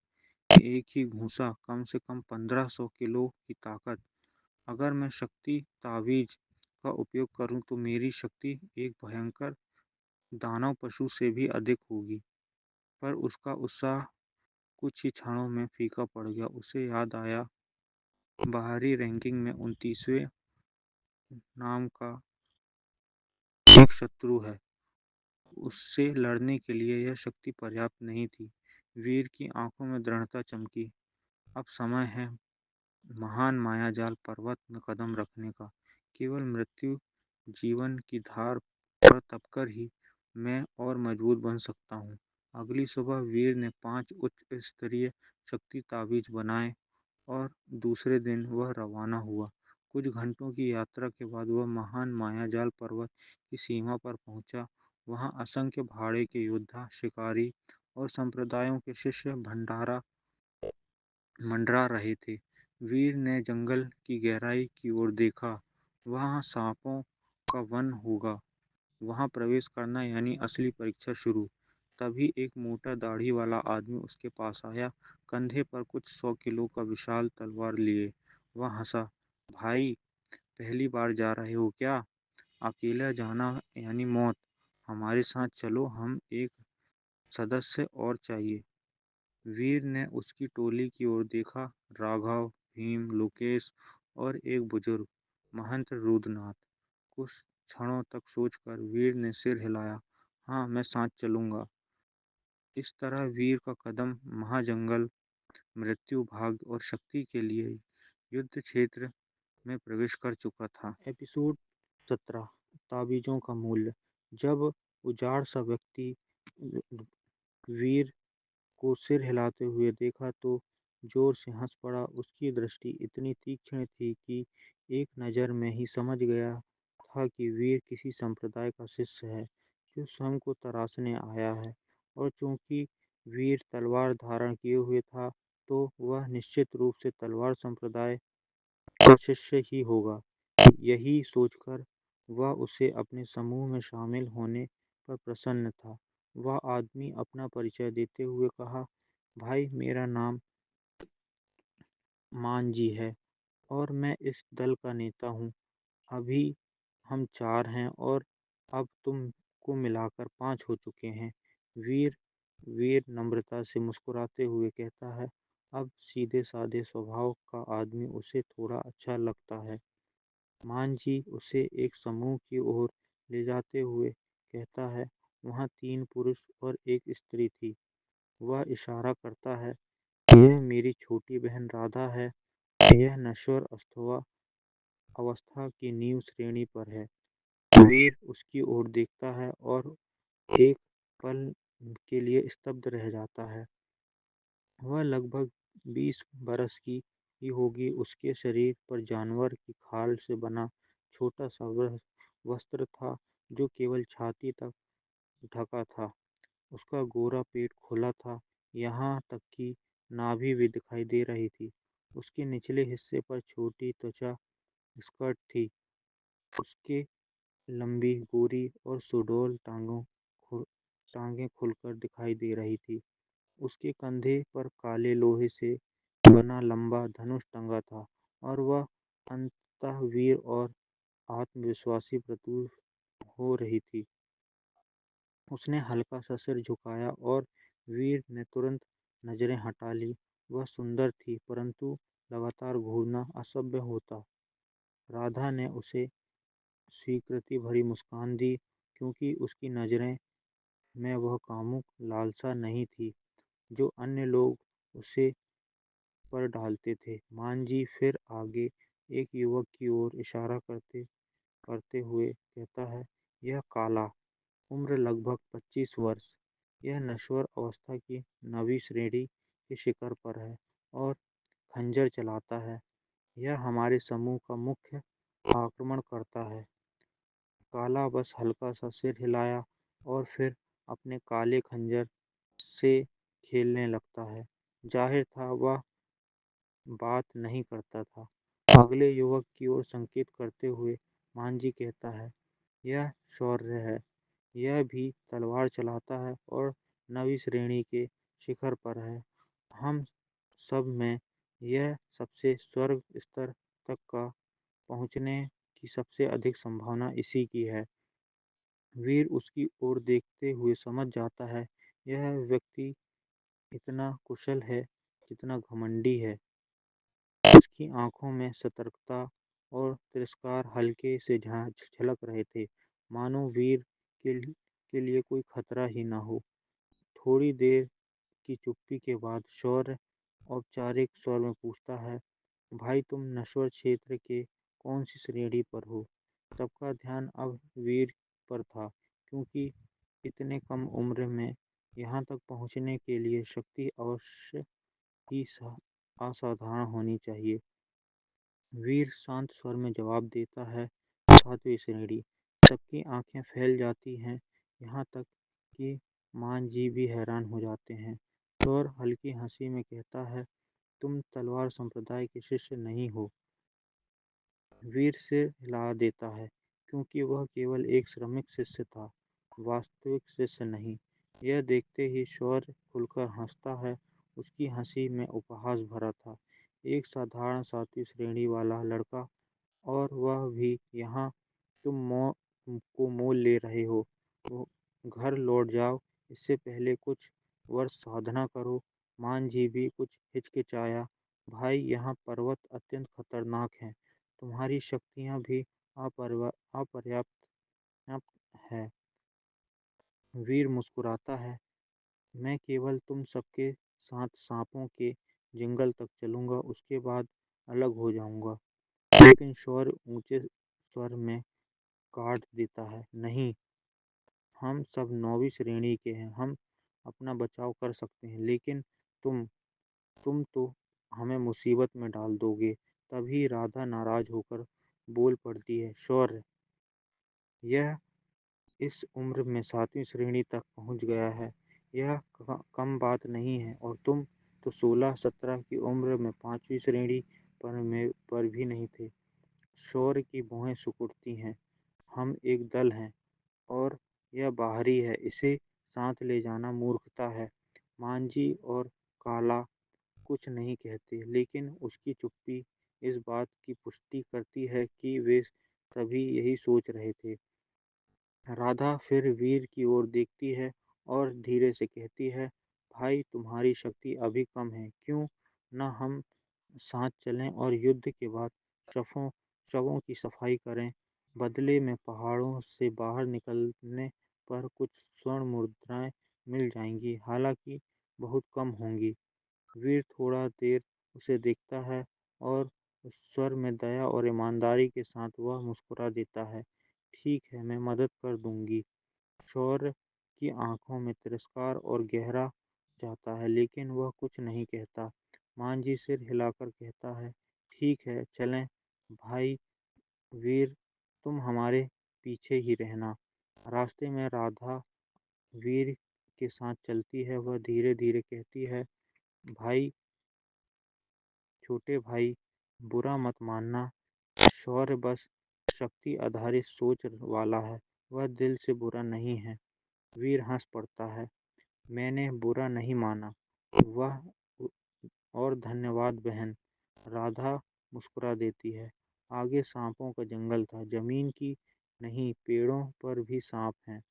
एक ही घूंसा, कम से कम 1500 किलो की ताकत। अगर मैं शक्ति तावीज का उपयोग करूं तो मेरी शक्ति एक भयंकर दानव पशु से भी अधिक होगी। पर उसका उत्साह कुछ ही क्षणों में फीका पड़ गया। उसे याद आया, बाहरी रैंकिंग में 29वें नाम का एक शत्रु है। उससे लड़ने के लिए यह शक्ति पर्याप्त नहीं थी। वीर की आंखों में दृढ़ता चमकी। अब समय है महान मायाजाल पर्वत में कदम रखने का। केवल मृत्यु जीवन की धार पर तपकर ही मैं और मजबूत बन सकता हूँ। अगली सुबह वीर ने 5 उच्च स्तरीय शक्ति ताबीज बनाए, और दूसरे दिन वह रवाना हुआ। कुछ घंटों की यात्रा के बाद वह महान मायाजाल पर्वत की सीमा पर पहुंचा। वहां असंख्य भाड़े के योद्धा, शिकारी और संप्रदायों के शिष्य भंडारा मंडरा रहे थे। वीर ने जंगल की गहराई की ओर देखा। वहाँ सांपों का वन होगा। वहाँ प्रवेश करना यानी असली परीक्षा शुरू। तभी एक मोटा दाढ़ी वाला आदमी उसके पास आया, कंधे पर कुछ 100 किलो का विशाल तलवार लिए। वह हंसा। भाई, पहली बार जा रहे हो क्या? अकेला जाना यानी मौत। हमारे साथ चलो, हम एक सदस्य और चाहिए। वीर ने उसकी टोली की ओर देखा। राघव, भीम, लोकेश और एक बुजुर्ग महंत रुद्रनाथ। कुछ क्षणों तक सोचकर वीर ने सिर हिलाया। हाँ, मैं साथ चलूंगा। इस तरह वीर का कदम महाजंगल, मृत्यु, भाग्य और शक्ति के लिए युद्ध क्षेत्र में प्रवेश कर चुका था। एपिसोड 17, ताबीजों का मूल्य। जब उजाड़ सा व्यक्ति वीर को सिर हिलाते हुए देखा तो जोर से हंस पड़ा। उसकी दृष्टि इतनी तीक्ष्ण थी कि एक नज़र में ही समझ गया था कि वीर किसी संप्रदाय का शिष्य है जो स्वयं को तराशने आया है। और चूंकि वीर तलवार धारण किए हुए था, तो वह निश्चित रूप से तलवार संप्रदाय का शिष्य ही होगा। यही सोचकर वह उसे अपने समूह में शामिल होने पर प्रसन्न था। वह आदमी अपना परिचय देते हुए कहा, भाई, मेरा नाम मांझी है और मैं इस दल का नेता हूँ। अभी हम 4 हैं और अब तुमको मिलाकर 5 हो चुके हैं। वीर वीर नम्रता से मुस्कुराते हुए कहता है। अब सीधे साधे स्वभाव का आदमी उसे थोड़ा अच्छा लगता है। मांझी उसे एक समूह की ओर ले जाते हुए कहता है, वहाँ 3 पुरुष और एक स्त्री थी। वह इशारा करता है, यह मेरी छोटी बहन राधा है। यह नश्वर अवस्था की नींव श्रेणी पर है। वीर उसकी ओर देखता है और एक पल के लिए स्तब्ध रह जाता है। वह लगभग 20 बरस की ही होगी। उसके शरीर पर जानवर की खाल से बना छोटा सा वस्त्र था जो केवल छाती तक ढका था। उसका गोरा पेट खुला था, यहाँ तक कि नाभि भी दिखाई दे रही थी। उसके निचले हिस्से पर छोटी त्वचा स्कर्ट थी। उसके लंबी, गोरी और सुडौल टांगें खुलकर दिखाई दे रही थी। उसके कंधे पर काले लोहे से बना लंबा धनुष टंगा था और वह अंततः वीर और आत्मविश्वासी प्रतीत हो रही थी। उसने हल्का सा सिर झुकाया और वीर ने तुरंत नजरें हटा ली। वह सुंदर थी, परंतु लगातार घूरना असभ्य होता। राधा ने उसे स्वीकृति भरी मुस्कान दी, क्योंकि उसकी नजरें में वह कामुक लालसा नहीं थी जो अन्य लोग उसे पर डालते थे। मांझी फिर आगे एक युवक की ओर इशारा करते करते हुए कहता है, यह काला, उम्र लगभग 25 वर्ष। यह नश्वर अवस्था की नवी श्रेणी के शिखर पर है और खंजर चलाता है। यह हमारे समूह का मुख्य आक्रमण करता है। काला बस हल्का सा सिर हिलाया और फिर अपने काले खंजर से खेलने लगता है। जाहिर था वह बात नहीं करता था। अगले युवक की ओर संकेत करते हुए मांझी कहता है, यह शौर्य है। यह भी तलवार चलाता है और नवी श्रेणी के शिखर पर है। हम सब में यह सबसे स्वर्ग स्तर तक का पहुंचने की सबसे अधिक संभावना इसी की है। वीर उसकी ओर देखते हुए समझ जाता है, यह व्यक्ति इतना कुशल है जितना घमंडी है। उसकी आंखों में सतर्कता और तिरस्कार हल्के से झलक रहे थे, मानो वीर के लिए कोई खतरा ही न हो। थोड़ी देर की चुप्पी के बाद शौर्य औपचारिक स्वर में पूछता है, भाई, तुम नश्वर क्षेत्र के कौन सी श्रेणी पर हो? सबका ध्यान अब वीर पर था, क्योंकि इतने कम उम्र में यहाँ तक पहुँचने के लिए शक्ति अवश्य ही असाधारण होनी चाहिए। वीर शांत स्वर में जवाब देता है, 7वीं श्रेणी। सबकी आंखें फैल जाती हैं, यहाँ तक कि मांझी भी हैरान हो जाते हैं। और हल्की हंसी में कहता है, तुम तलवार संप्रदाय के शिष्य नहीं हो। वीर सिर हिला देता है, क्योंकि वह केवल एक श्रमिक शिष्य था, वास्तविक शिष्य नहीं। यह देखते ही शौर्य खुलकर हंसता है। उसकी हंसी में उपहास भरा था। एक साधारण सातवीं श्रेणी वाला लड़का, और वह भी यहाँ। तुमको मोल ले रहे हो। वो घर लौट जाओ, इससे पहले कुछ वर्ष साधना करो। मान जी भी कुछ हिचकिचाया। भाई, यहाँ पर्वत अत्यंत खतरनाक हैं। तुम्हारी शक्तियाँ भी अपर्याप्त है। वीर मुस्कुराता है। मैं केवल तुम सबके साथ सांपों के जंगल तक चलूंगा, उसके बाद अलग हो जाऊंगा। लेकिन शौर्य ऊंचे स्वर में काट देता है। नहीं, हम सब 9वीं श्रेणी के हैं। हम अपना बचाव कर सकते हैं, लेकिन तुम तुम तो हमें मुसीबत में डाल दोगे। तभी राधा नाराज होकर बोल पड़ती है, शौर्य, यह इस उम्र में 7वीं श्रेणी तक पहुंच गया है। यह कम बात नहीं है, और तुम तो 16-17 की उम्र में 5वीं श्रेणी पर भी नहीं थे। शौर्य की भौहें सिकुड़ती हैं। हम एक दल हैं, और यह बाहरी है। इसे साथ ले जाना मूर्खता है। मांझी और काला कुछ नहीं कहते, लेकिन उसकी चुप्पी इस बात की पुष्टि करती है कि वे सभी यही सोच रहे थे। राधा फिर वीर की ओर देखती है और धीरे से कहती है, भाई, तुम्हारी शक्ति अभी कम है। क्यों न हम साथ चलें और युद्ध के बाद शवों शवों की सफाई करें। बदले में पहाड़ों से बाहर निकलने पर कुछ स्वर्ण मुद्राएं मिल जाएंगी, हालांकि बहुत कम होंगी। वीर थोड़ा देर उसे देखता है, और उस स्वर में दया और ईमानदारी के साथ वह मुस्कुरा देता है, ठीक है, मैं मदद कर दूंगी। शौर्य की आंखों में तिरस्कार और गहरा जाता है, लेकिन वह कुछ नहीं कहता। मांझी सिर हिलाकर कहता है, ठीक है, चलें। भाई वीर, तुम हमारे पीछे ही रहना। रास्ते में राधा वीर के साथ चलती है। वह धीरे धीरे कहती है, भाई, छोटे भाई, बुरा मत मानना। शौर्य बस शक्ति आधारित सोच वाला है। वह दिल से बुरा नहीं है। वीर हंस पड़ता है। मैंने बुरा नहीं माना। वह और धन्यवाद बहन। राधा मुस्कुरा देती है। आगे सांपों का जंगल था। जमीन की नहीं, पेड़ों पर भी सांप हैं।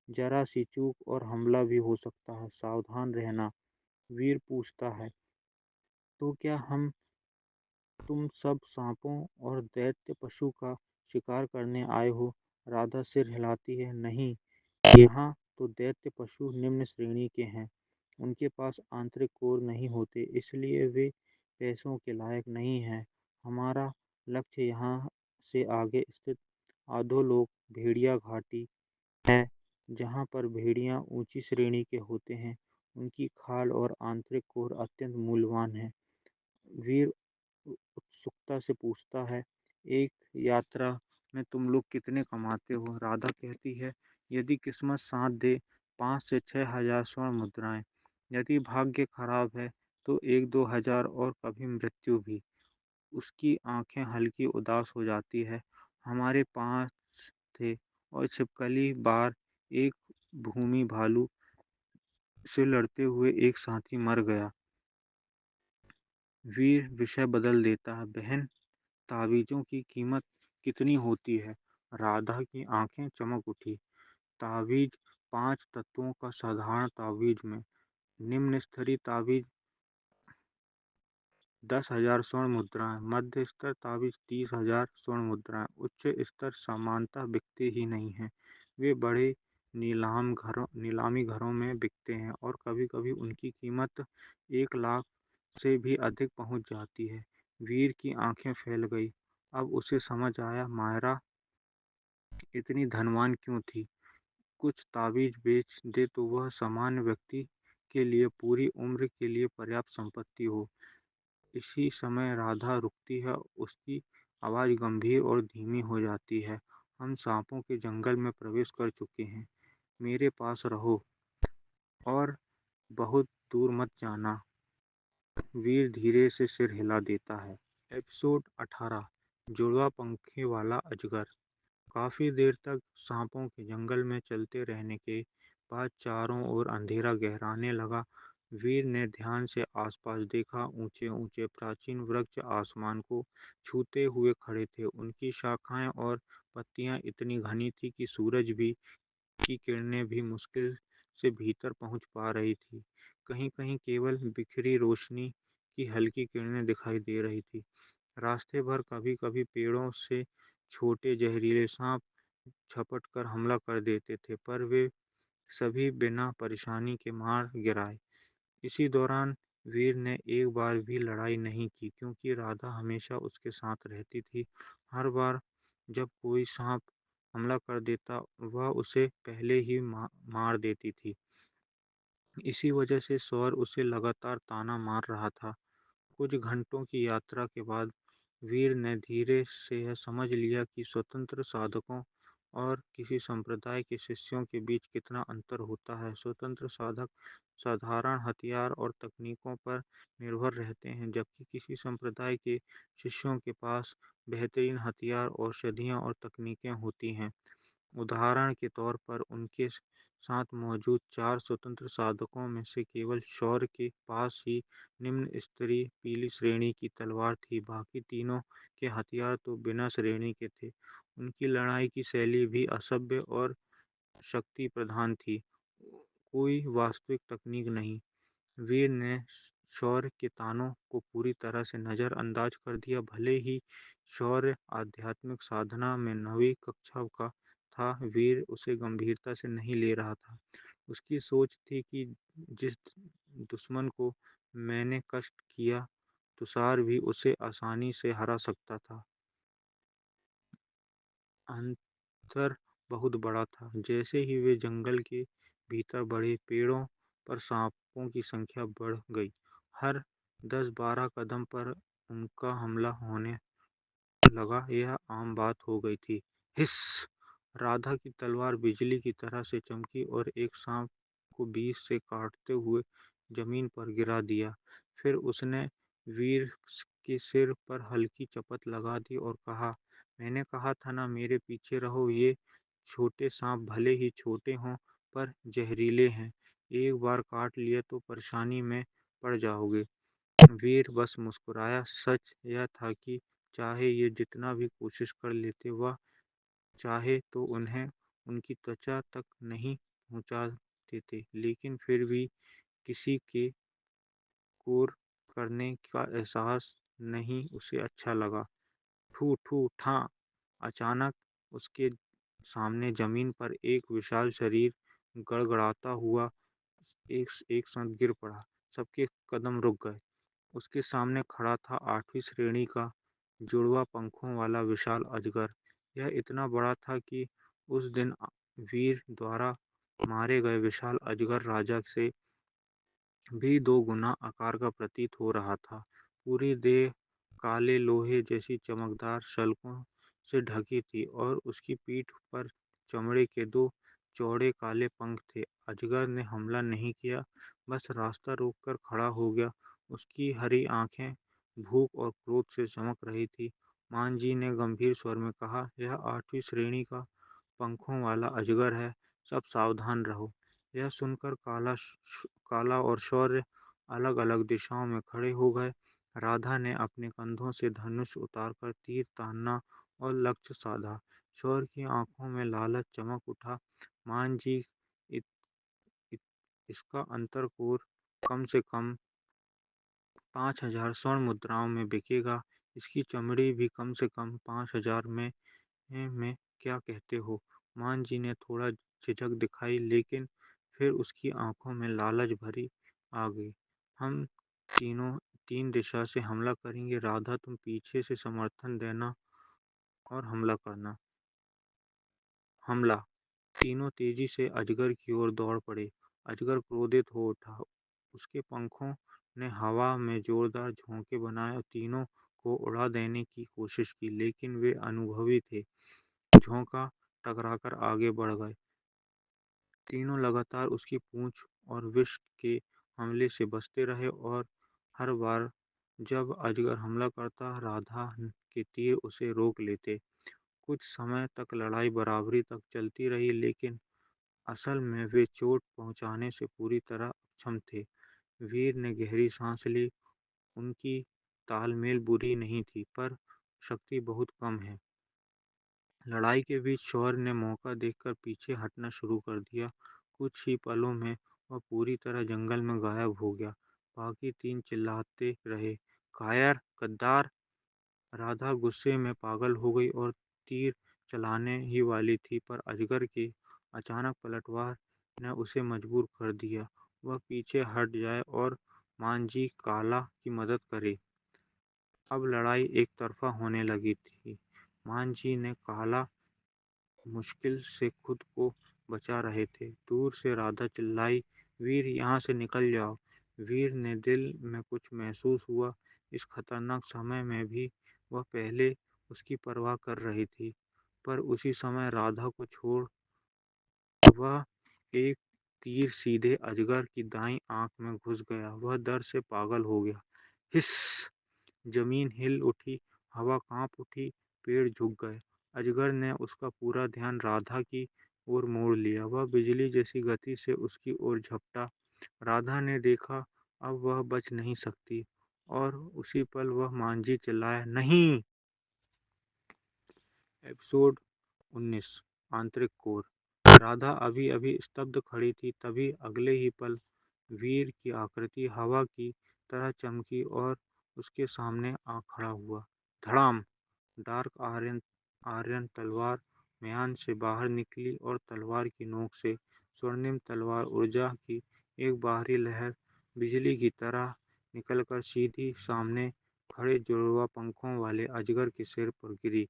जरा सी चूक और हमला भी हो सकता है, सावधान रहना। वीर पूछता है, तो क्या तुम सब सांपों और दैत्य पशु का शिकार करने आए हो? राधा सिर हिलाती है, नहीं, यहाँ तो दैत्य पशु निम्न श्रेणी के हैं। उनके पास आंतरिक कोर नहीं होते, इसलिए वे पैसों के लायक नहीं हैं। हमारा लक्ष्य यहाँ से आगे स्थित अधोलोक भेड़िया घाटी है, जहाँ पर भेड़िया ऊंची श्रेणी के होते हैं। उनकी खाल और आंतरिक कोर अत्यंत मूल्यवान है। वीर उत्सुकता से पूछता है, एक यात्रा में तुम लोग कितने कमाते हो? राधा कहती है, यदि किस्मत साथ दे 5 से 6 हजार स्वर्ण मुद्राएं। यदि भाग्य खराब है तो 1-2 हजार, और कभी मृत्यु भी। उसकी आंखें हल्की उदास हो जाती है। हमारे 5 थे, और छिपकली बार एक भूमि भालू से लड़ते हुए एक साथी मर गया। वीर विषय बदल देता है, बहन, तावीज़ों की कीमत कितनी होती है? राधा की आंखें चमक उठी। तावीज़ 5 तत्वों का साधारण तावीज़ में निम्न स्तरीय तावीज़ 10 हजार स्वर्ण मुद्राएं, मध्य स्तर तावीज़ 30 हजार स्वर्ण मुद्राएं, उच्च स्तर सामान्यतः बिकते ही नहीं हैं। वे बड़े नीलामी घरों में बिकते हैं, और कभी कभी उनकी कीमत 1 लाख से भी अधिक पहुंच जाती है। वीर की आंखें फैल गई। अब उसे समझ आया, मायरा इतनी धनवान क्यों थी। कुछ ताबीज बेच दे तो वह सामान्य व्यक्ति के लिए पूरी उम्र के लिए पर्याप्त संपत्ति हो। इसी समय राधा रुकती है। उसकी आवाज़ गंभीर और धीमी हो जाती है, हम सांपों के जंगल में प्रवेश कर चुके हैं। मेरे पास रहो, और बहुत दूर मत जाना। वीर धीरे से सिर हिला देता है। एपिसोड 18, जुड़वा पंखे वाला अजगर। काफी देर तक सांपों के जंगल में चलते रहने के बाद चारों ओर अंधेरा गहराने लगा। वीर ने ध्यान से आसपास देखा। ऊंचे ऊंचे प्राचीन वृक्ष आसमान को छूते हुए खड़े थे। उनकी शाखाएं और पत्तियां इतनी घनी थी कि सूरज भी की किरणें भी मुश्किल से भीतर पहुंच पा रही थी। कहीं कहीं केवल बिखरी रोशनी की हल्की किरणें दिखाई दे रही थी। रास्ते भर कभी कभी पेड़ों से छोटे जहरीले सांप झपट कर हमला कर देते थे, पर वे सभी बिना परेशानी के मार गिराए। इसी दौरान वीर ने एक बार भी लड़ाई नहीं की, क्योंकि राधा हमेशा उसके साथ रहती थी। हर बार जब कोई सांप हमला कर देता, वह उसे पहले ही मार देती थी। इसी वजह से सौर उसे लगातार ताना मार रहा था। कुछ घंटों की यात्रा के बाद वीर ने धीरे से यह समझ लिया कि स्वतंत्र साधकों और किसी संप्रदाय के शिष्यों के बीच कितना अंतर होता है। स्वतंत्र साधक साधारण हथियार और तकनीकों पर निर्भर रहते हैं, जबकि किसी संप्रदाय के शिष्यों के पास बेहतरीन हथियार, औषधियाँ और तकनीकें होती हैं। उदाहरण के तौर पर उनके साथ मौजूद 4 स्वतंत्र साधकों में से केवल शौर्य के पास ही निम्न स्तरीय पीली श्रेणी की तलवार थी। बाकी तीनों के हथियार तो बिना श्रेणी के थे। उनकी लड़ाई की शैली भी असभ्य और शक्ति प्रधान थी, कोई वास्तविक तकनीक नहीं। वीर ने शौर्य के तानों को पूरी तरह से नज़रअंदाज कर दिया। भले ही शौर्य आध्यात्मिक साधना में नवी कक्षा का था, वीर उसे गंभीरता से नहीं ले रहा था। उसकी सोच थी कि जिस दुश्मन को मैंने कष्ट किया, तुषार भी उसे आसानी से हरा सकता था। अंतर बहुत बड़ा था। जैसे ही वे जंगल के भीतर बढ़े, पेड़ों पर सांपों की संख्या बढ़ गई। हर 10-12 कदम पर उनका हमला होने लगा। यह आम बात हो गई थी। हिस! राधा की तलवार बिजली की तरह से चमकी और एक सांप को बीच से काटते हुए जमीन पर गिरा दिया। फिर उसने वीर के सिर पर हल्की चपत लगा दी और कहा, मैंने कहा था ना, मेरे पीछे रहो। ये छोटे सांप भले ही छोटे हों, पर जहरीले हैं। एक बार काट लिए तो परेशानी में पड़ जाओगे। वीर बस मुस्कुराया। सच यह था कि चाहे ये जितना भी कोशिश कर लेते, वह चाहे तो उन्हें उनकी त्वचा तक नहीं पहुंचा देते, लेकिन फिर भी किसी के कोर करने का एहसास नहीं उसे अच्छा लगा। ठू ठू ठा! अचानक उसके सामने जमीन पर एक विशाल शरीर गड़गड़ाता हुआ एक एक साथ गिर पड़ा। सबके कदम रुक गए। उसके सामने खड़ा था 8वीं श्रेणी का जुड़वा पंखों वाला विशाल अजगर। यह इतना बड़ा था कि उस दिन वीर द्वारा मारे गए विशाल अजगर राजा से भी 2 गुना आकार का प्रतीत हो रहा था। पूरी देह काले लोहे जैसी चमकदार शल्कों से ढकी थी और उसकी पीठ पर चमड़े के 2 चौड़े काले पंख थे। अजगर ने हमला नहीं किया, बस रास्ता रोककर खड़ा हो गया। उसकी हरी आंखें भूख और क्रोध से चमक रही थी। मान जी ने गंभीर स्वर में कहा, यह 8वीं श्रेणी का पंखों वाला अजगर है, सब सावधान रहो। यह सुनकर काला और शौर्य अलग-अलग दिशाओं में खड़े हो गए। राधा ने अपने कंधों से धनुष उतारकर तीर तानना और लक्ष्य साधा। शौर्य की आंखों में लालच चमक उठा। मान जी, इत, इत, इसका अंतरकोर कम से कम 5,000 स्वर्ण मुद्राओं में बिकेगा। इसकी चमड़ी भी कम से कम 5,000 में क्या कहते हो? मान जी ने थोड़ा झिझक दिखाई, लेकिन फिर उसकी आंखों में लालच भरी आ गई। हम तीनों 3 दिशा से हमला करेंगे। राधा, तुम पीछे से समर्थन देना और हमला करना। हमला! तीनों तेजी से अजगर की ओर दौड़ पड़े। अजगर क्रोधित हो उठा। उसके पंखों ने हवा में जोरदार झोंके बनाए और तीनों को उड़ा देने की कोशिश की, लेकिन वे अनुभवी थे। झोंका टकराकर आगे बढ़ गए। तीनों लगातार उसकी पूंछ और विष के हमले से बचते रहे और हर बार जब अजगर हमला करता, राधा के तीर उसे रोक लेते। कुछ समय तक लड़ाई बराबरी तक चलती रही, लेकिन असल में वे चोट पहुंचाने से पूरी तरह अक्षम थे। वीर ने गहरी सांस ली। उनकी तालमेल बुरी नहीं थी, पर शक्ति बहुत कम है। लड़ाई के बीच शौर्य ने मौका देखकर पीछे हटना शुरू कर दिया। कुछ ही पलों में वह पूरी तरह जंगल में गायब हो गया। बाकी तीन चिल्लाते रहे, कायर, गद्दार। राधा गुस्से में पागल हो गई और तीर चलाने ही वाली थी, पर अजगर के अचानक पलटवार ने उसे मजबूर कर दिया। वह पीछे हट जाए और मांझी काला की मदद करे। अब लड़ाई एक तरफा होने लगी थी। मांझी ने काला मुश्किल से खुद को बचा रहे थे। दूर से राधा चिल्लाई, वीर, यहाँ से निकल जाओ। वीर ने दिल में कुछ महसूस हुआ। इस खतरनाक समय में भी वह पहले उसकी परवाह कर रही थी। पर उसी समय राधा को छोड़ वह एक तीर सीधे अजगर की दाईं आंख में घुस गया। वह डर से पागल हो गया। हिस! जमीन हिल उठी, हवा कांप उठी, पेड़ झुक गए। अजगर ने उसका पूरा ध्यान राधा की ओर मोड़ लिया। वह बिजली जैसी गति से उसकी ओर झपटा। राधा ने देखा, अब वह बच नहीं सकती, और उसी पल वह मांझी चिल्लाया, नहीं। एपिसोड 19। आंतरिक कोर। राधा अभी अभी स्तब्ध खड़ी थी, तभी अगले ही पल वीर की आकृति हवा की तरह चमकी और उसके सामने आ खड़ा हुआ। धड़ाम! डार्क आर्यन आर्यन तलवार म्यान से बाहर निकली और तलवार की नोक से स्वर्णिम तलवार ऊर्जा की एक बाहरी लहर बिजली की तरह निकलकर सीधी सामने खड़े जुड़वा पंखों वाले अजगर के सिर पर गिरी।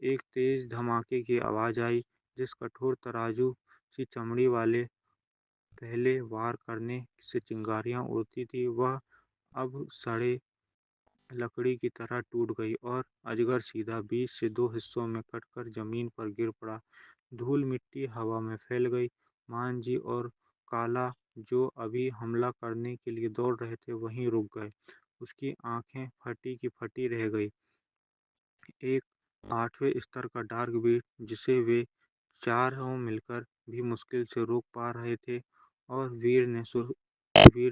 एक तेज धमाके की आवाज आई। जिस कठोर तराजू सी चमड़ी वाले पहले वार करने से चिंगारियां उड़ती थी, वह अब सड़े लकड़ी की तरह टूट गई और अजगर सीधा बीच से दो हिस्सों में कटकर जमीन पर गिर पड़ा। धूल मिट्टी हवा में फैल गई। मांझी और काला, जो अभी हमला करने के लिए दौड़ रहे थे, वहीं रुक गए। उसकी आंखें फटी की फटी रह गई। एक 8वें स्तर का डार्क बीट, जिसे वे चारों मिलकर भी मुश्किल से रोक पा रहे थे, और वीर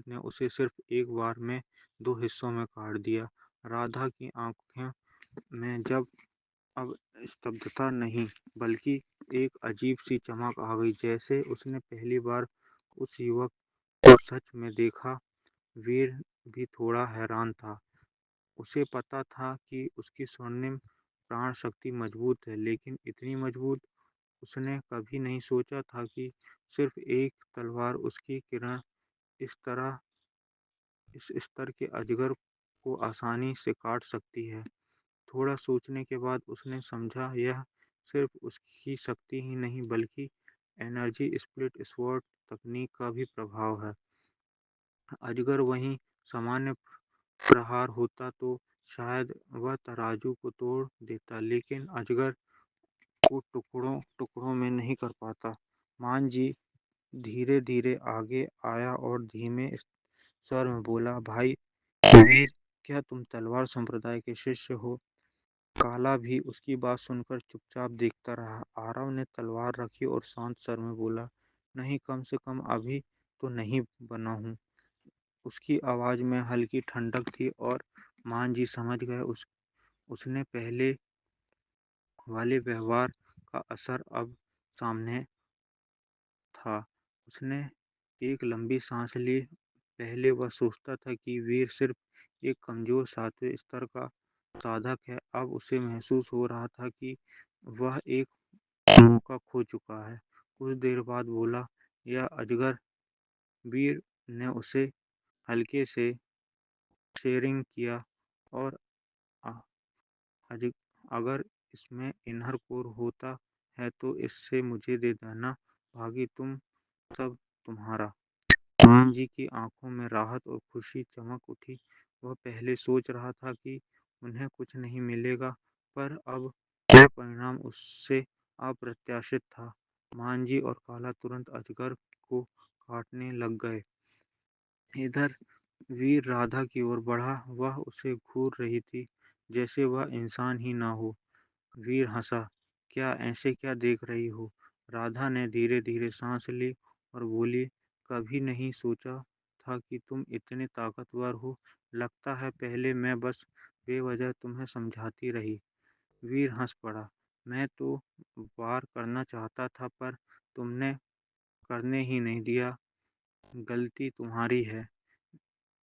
ने उसे सिर्फ एक बार में दो हिस्सों में काट दिया। राधा की आंखों में जब अब स्तब्धता नहीं, बल्कि एक अजीब सी चमक आ गई, जैसे उसने पहली बार उस युवक को सच में देखा। वीर भी थोड़ा हैरान था। उसे पता था कि उसकी स्वर्णिम प्राण शक्ति मजबूत है, लेकिन इतनी मजबूत उसने कभी नहीं सोचा था कि सिर्फ एक तलवार उसकी किरण इस तरह इस स्तर के अजगर को आसानी से काट सकती है। थोड़ा सोचने के बाद उसने समझा, यह सिर्फ उसकी शक्ति ही नहीं, बल्कि एनर्जी स्प्लिट स्वॉर्ड तकनीक का भी प्रभाव है। अजगर वहीं सामान्य प्रहार होता तो शायद वह तराजू को तोड़ देता, लेकिन अजगर को टुकड़ों टुकड़ों में नहीं कर पाता। मान जी धीरे धीरे आगे आया और धीमे स्वर में बोला, भाई वीर, क्या तुम तलवार संप्रदाय के शिष्य हो? काला भी उसकी बात सुनकर चुपचाप देखता रहा। आरव ने तलवार रखी और शांत स्वर में बोला, नहीं, कम से कम अभी तो नहीं बना हूँ। उसकी आवाज में हल्की ठंडक थी, और मान जी समझ गए उसने पहले वाले व्यवहार का असर अब सामने था। उसने एक लंबी सांस ली। पहले वह सोचता था कि वीर सिर्फ एक कमजोर 7वें स्तर का साधक है। अब उसे महसूस हो रहा था कि वह एक मौका खो चुका है। कुछ देर बाद बोला, यह अजगर। वीर ने उसे हल्के से शेयरिंग किया, और अ- अज- अगर इसमें इनर कोर होता है तो इससे मुझे दे देना, बाकी तुम सब तुम्हारा। मान जी की आंखों में राहत और खुशी चमक उठी। वह पहले सोच रहा था कि उन्हें कुछ नहीं मिलेगा, पर अब यह परिणाम उससे अप्रत्याशित था। मान जी और काला तुरंत अजगर को काटने लग गए। इधर वीर राधा की ओर बढ़ा, वह उसे घूर रही थी, जैसे वह इंसान ही ना हो। वीर हँसा, क्या ऐसे क्या देख रही हो? राधा ने धीरे-धीरे साँस ली और बोली, कभी नहीं सोचा था कि तुम इतने ताकतवर हो। लगता है पहले मैं बस बेवजह तुम्हें समझाती रही। वीर हँस पड़ा, मैं तो वार करना चाहता था पर तुमने करने ही नहीं दिया, गलती तुम्हारी है।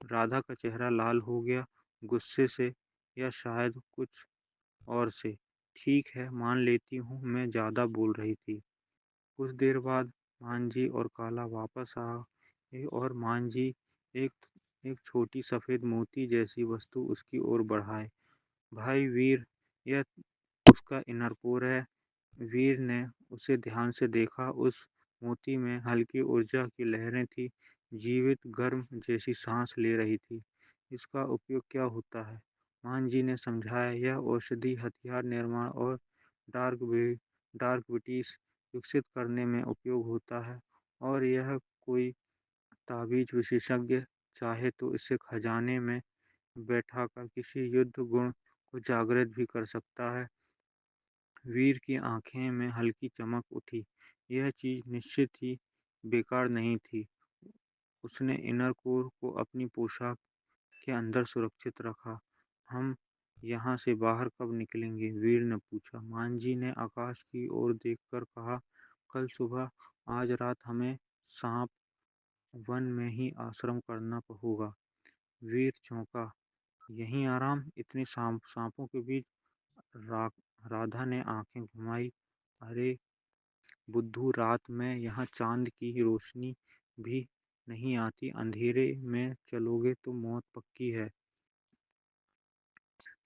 राधा का चेहरा लाल हो गया, गुस्से से या शायद कुछ और से। ठीक है, मान लेती हूँ मैं ज़्यादा बोल रही थी। कुछ देर बाद मांझी और काला वापस आए और मांझी एक एक छोटी सफ़ेद मोती जैसी वस्तु उसकी ओर बढ़ाए। भाई वीर, यह उसका इनर कोर है। वीर ने उसे ध्यान से देखा। उस मोती में हल्की ऊर्जा की लहरें थीं, जीवित, गर्म, जैसी सांस ले रही थी। इसका उपयोग क्या होता है? मान जी ने समझाया, यह औषधि, हथियार निर्माण और डार्क वे डार्क ब्रिटिश विकसित करने में उपयोग होता है। और यह कोई ताबीज विशेषज्ञ चाहे तो इसे खजाने में बैठाकर किसी युद्ध गुण को जागृत भी कर सकता है। वीर की आंखें में हल्की चमक उठी। यह चीज निश्चित ही बेकार नहीं थी। उसने इनर कोर को अपनी पोशाक के अंदर सुरक्षित रखा। हम यहाँ से बाहर कब निकलेंगे? वीर ने पूछा। मांझी ने आकाश की ओर देखकर कहा, कल सुबह। आज रात हमें सांप वन में ही आश्रम करना होगा। वीर चौंका। यहीं आराम? इतने सांपों के बीच? रा, राधा ने आंखें घुमाई। अरे बुद्धू, रात में यहाँ चांद की रोशनी भी नहीं आती। अंधेरे में चलोगे तो मौत पक्की है।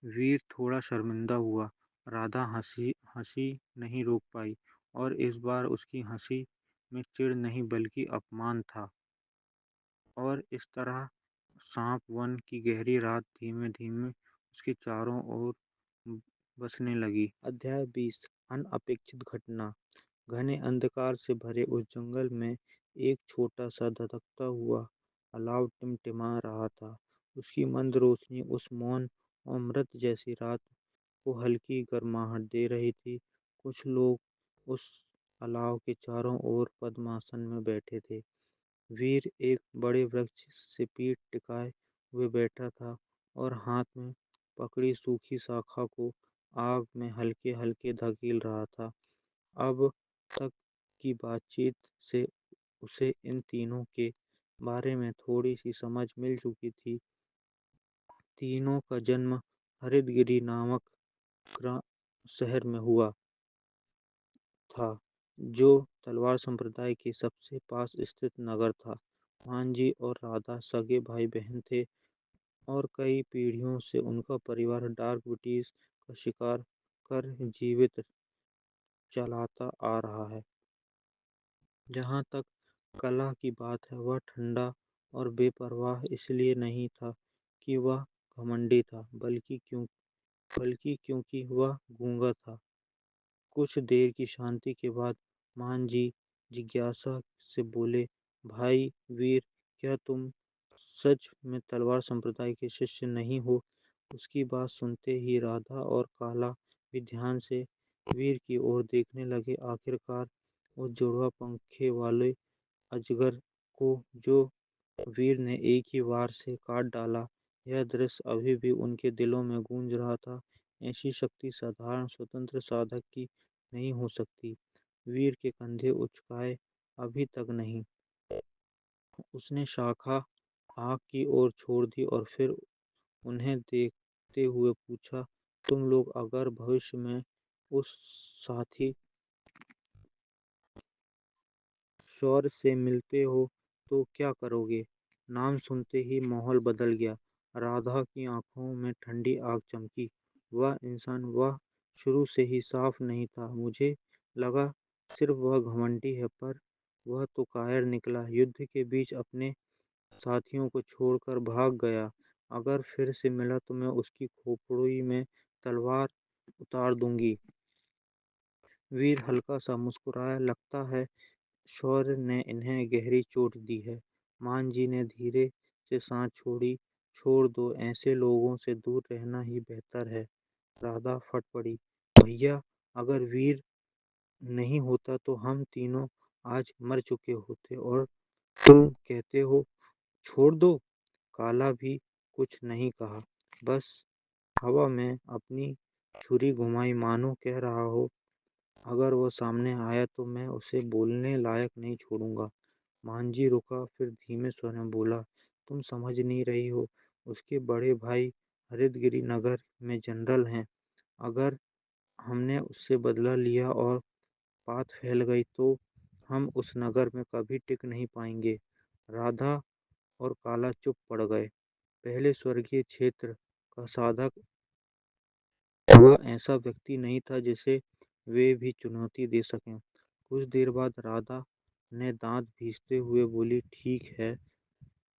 वीर थोड़ा शर्मिंदा हुआ। राधा हंसी हंसी नहीं रोक पाई और इस बार उसकी हंसी में चिढ़ नहीं बल्कि अपमान था। और इस तरह सांप वन की गहरी रात धीमे धीमे उसके चारों ओर बसने लगी। अध्याय 20। अनअपेक्षित घटना। घने अंधकार से भरे उस जंगल में एक छोटा सा धधकता हुआ अलाव टिमटिमा रहा था। उसकी मंद रोशनी उस मौन और मृत जैसी रात को हल्की गर्माहट दे रही थी। कुछ लोग उस अलाव के चारों ओर पद्मासन में बैठे थे। वीर एक बड़े वृक्ष से पीठ टिकाए हुए बैठा था और हाथ में पकड़ी सूखी शाखा को आग में हल्के हल्के धकेल रहा था। अब तक की बातचीत से उसे इन तीनों के बारे में थोड़ी सी समझ मिल चुकी थी। तीनों का जन्म हरितगिरी नामक शहर में हुआ था, जो तलवार संप्रदाय के सबसे पास स्थित नगर था। मांझी और राधा सगे भाई बहन थे और कई पीढ़ियों से उनका परिवार डार्क ब्रिटिश का शिकार कर जीवित चलाता आ रहा है। जहाँ तक कला की बात है, वह ठंडा और बेपरवाह इसलिए नहीं था कि वह घमंडी था, बल्कि क्योंकि वह गूंगा था। कुछ देर की शांति के बाद मांझी जिज्ञासा से बोले, भाई वीर, क्या तुम सच में तलवार संप्रदाय के शिष्य नहीं हो? उसकी बात सुनते ही राधा और काला भी ध्यान से वीर की ओर देखने लगे। आखिरकार उस जुड़वा पंखे वाले अजगर को जो वीर ने एक ही वार से काट डाला, यह दृश्य अभी भी उनके दिलों में गूंज रहा था। ऐसी शक्ति साधारण स्वतंत्र साधक की नहीं हो सकती। वीर के कंधे उचकाए अभी तक नहीं। उसने शाखा आग की ओर छोड़ दी और फिर उन्हें देखते हुए पूछा, तुम लोग अगर भविष्य में उस साथी शौर्य से मिलते हो तो क्या करोगे? नाम सुनते ही माहौल बदल गया। राधा की आंखों में ठंडी आग चमकी। वह इंसान, वह शुरू से ही साफ नहीं था। मुझे लगा सिर्फ वह घमंडी है, पर वह तो कायर निकला। युद्ध के बीच अपने साथियों को छोड़कर भाग गया। अगर फिर से मिला तो मैं उसकी खोपड़ी में तलवार उतार दूंगी। वीर हल्का सा मुस्कुराया। लगता है शौर्य ने इन्हें गहरी चोट दी है। मान जी ने धीरे से सांस छोड़ी। छोड़ दो, ऐसे लोगों से दूर रहना ही बेहतर है। राधा फट पड़ी। भैया, अगर वीर नहीं होता तो हम तीनों आज मर चुके होते, और तुम कहते हो छोड़ दो। काला भी कुछ नहीं कहा, बस हवा में अपनी छुरी घुमाई, मानो कह रहा हो अगर वो सामने आया तो मैं उसे बोलने लायक नहीं छोड़ूंगा। मांझी रुका, फिर धीमे स्वर में बोला, तुम समझ नहीं रही हो। उसके बड़े भाई हरितगिरी नगर में जनरल हैं। अगर हमने उससे बदला लिया और बात फैल गई तो हम उस नगर में कभी टिक नहीं पाएंगे। राधा और काला चुप पड़ गए। पहले स्वर्गीय क्षेत्र का साधक वह ऐसा व्यक्ति नहीं था जिसे वे भी चुनौती दे सकें। कुछ देर बाद राधा ने दांत भींचते हुए बोली, ठीक है,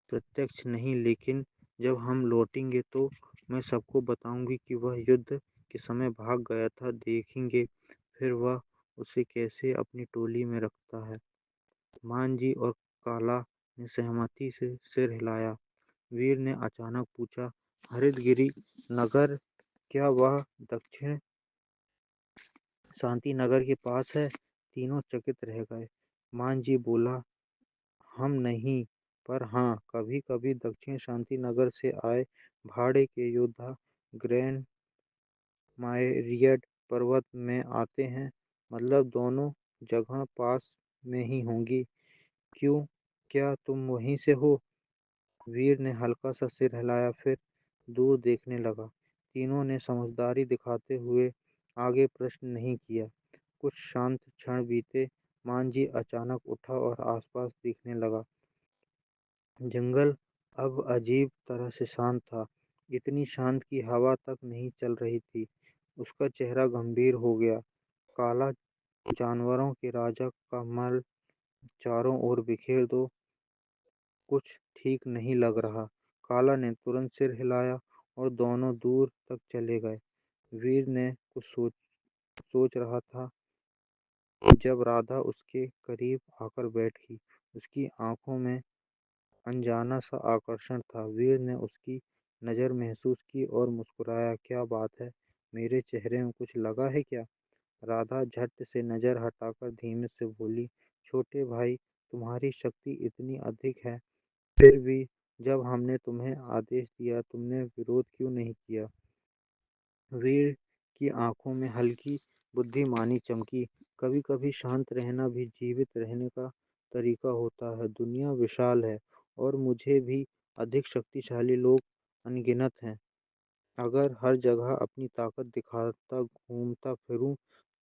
प्रत्यक्ष नहीं, लेकिन जब हम लौटेंगे तो मैं सबको बताऊंगी कि वह युद्ध के समय भाग गया था। देखेंगे फिर वह उसे कैसे अपनी टोली में रखता है। मान जी और काला ने सहमति से सिर हिलाया। वीर ने अचानक पूछा, हरितगिरी नगर, क्या वह दक्षिण शांति नगर के पास है? तीनों चकित रह गए। मान जी बोला, हम नहीं, पर हाँ, कभी कभी दक्षिण शांति नगर से आए भाड़े के योद्धा ग्रैंड मायरियड पर्वत में आते हैं। मतलब दोनों जगह पास में ही होंगी। क्यों, क्या तुम वहीं से हो? वीर ने हल्का सा सिर हिलाया, फिर दूर देखने लगा। तीनों ने समझदारी दिखाते हुए आगे प्रश्न नहीं किया। कुछ शांत क्षण बीते। मांझी अचानक उठा और आसपास देखने लगा। जंगल अब अजीब तरह से शांत था। इतनी शांत कि हवा तक नहीं चल रही थी। उसका चेहरा गंभीर हो गया। काला, जानवरों के राजा का मल चारों ओर बिखेर दो, कुछ ठीक नहीं लग रहा। काला ने तुरंत सिर हिलाया और दोनों दूर तक चले गए। वीर ने कुछ सोच रहा था जब राधा उसके करीब आकर बैठी। उसकी आंखों में अनजाना सा आकर्षण था। वीर ने उसकी नज़र महसूस की और मुस्कुराया, क्या बात है, मेरे चेहरे में कुछ लगा है क्या? राधा झट से नज़र हटाकर धीमे से बोली, छोटे भाई, तुम्हारी शक्ति इतनी अधिक है, फिर भी जब हमने तुम्हें आदेश दिया तुमने विरोध क्यों नहीं किया? वीर की आंखों में हल्की बुद्धिमानी चमकी। कभी कभी शांत रहना भी जीवित रहने का तरीका होता है। दुनिया विशाल है और मुझे भी अधिक शक्तिशाली लोग अनगिनत हैं। अगर हर जगह अपनी ताकत दिखाता घूमता फिरूं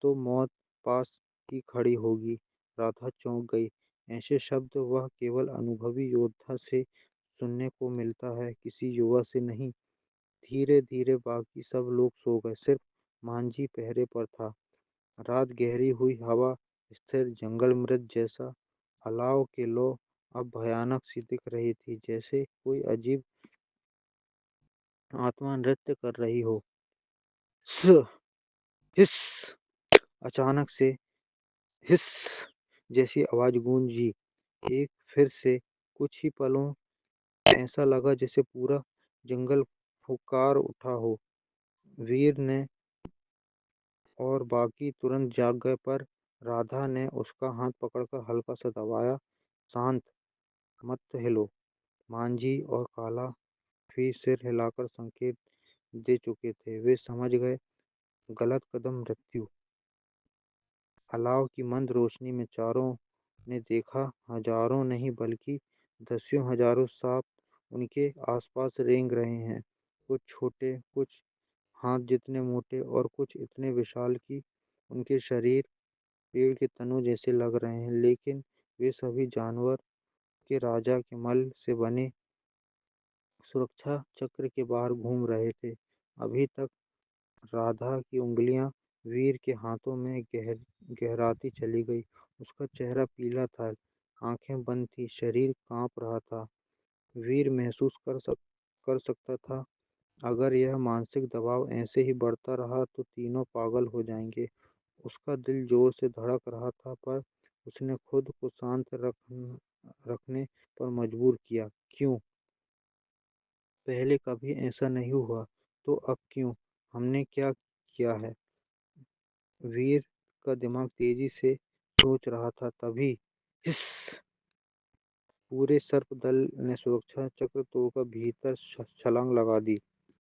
तो मौत पास ही खड़ी होगी। राधा चौंक गई। ऐसे शब्द वह केवल अनुभवी योद्धा से सुनने को मिलता है, किसी युवा से नहीं। धीरे धीरे बाकी सब लोग सो गए, सिर्फ मांझी पहरे पर था। रात गहरी हुई, हवा स्थिर, जंगल मृत जैसा। अलाव के लो अब भयानक सी दिख रही थी, जैसे कोई अजीब आत्मा नृत्य कर रही हो। स हिस, अचानक से हिस जैसी आवाज गूंजी। एक फिर से कुछ ही पलों ऐसा लगा जैसे पूरा जंगल फुकार उठा हो। वीर ने और बाकी तुरंत जाग गए, पर राधा ने उसका हाथ पकड़कर हल्का सा दबाया। शांत, मत हिलो। मांझी और काला भी सिर हिलाकर संकेत दे चुके थे। वे समझ गए, गलत कदम मृत्यु। अलाव की मंद रोशनी में चारों ने देखा, हजारों नहीं बल्कि दसियों हजारों सांप उनके आसपास रेंग रहे हैं। कुछ छोटे, कुछ हाथ जितने मोटे और कुछ इतने विशाल कि उनके शरीर पेड़ के तनों जैसे लग रहे हैं। लेकिन वे सभी जानवर के राजा के मल से बने सुरक्षा चक्र के बाहर घूम रहे थे। अभी तक राधा की उंगलियां वीर के हाथों में गहराती चली गई। उसका चेहरा पीला था, आंखें बंद थी, शरीर कांप रहा था। वीर महसूस कर सकता था, अगर यह मानसिक दबाव ऐसे ही बढ़ता रहा तो तीनों पागल हो जाएंगे। उसका दिल जोर से धड़क रहा था, पर उसने खुद को शांत रखने पर मजबूर किया। क्यों? पहले कभी ऐसा नहीं हुआ, तो अब क्यों? हमने क्या किया है? वीर का दिमाग तेजी से सोच रहा था, तभी हिस! पूरे सर्पदल ने सुरक्षा चक्र तोड़कर भीतर छलांग लगा दी।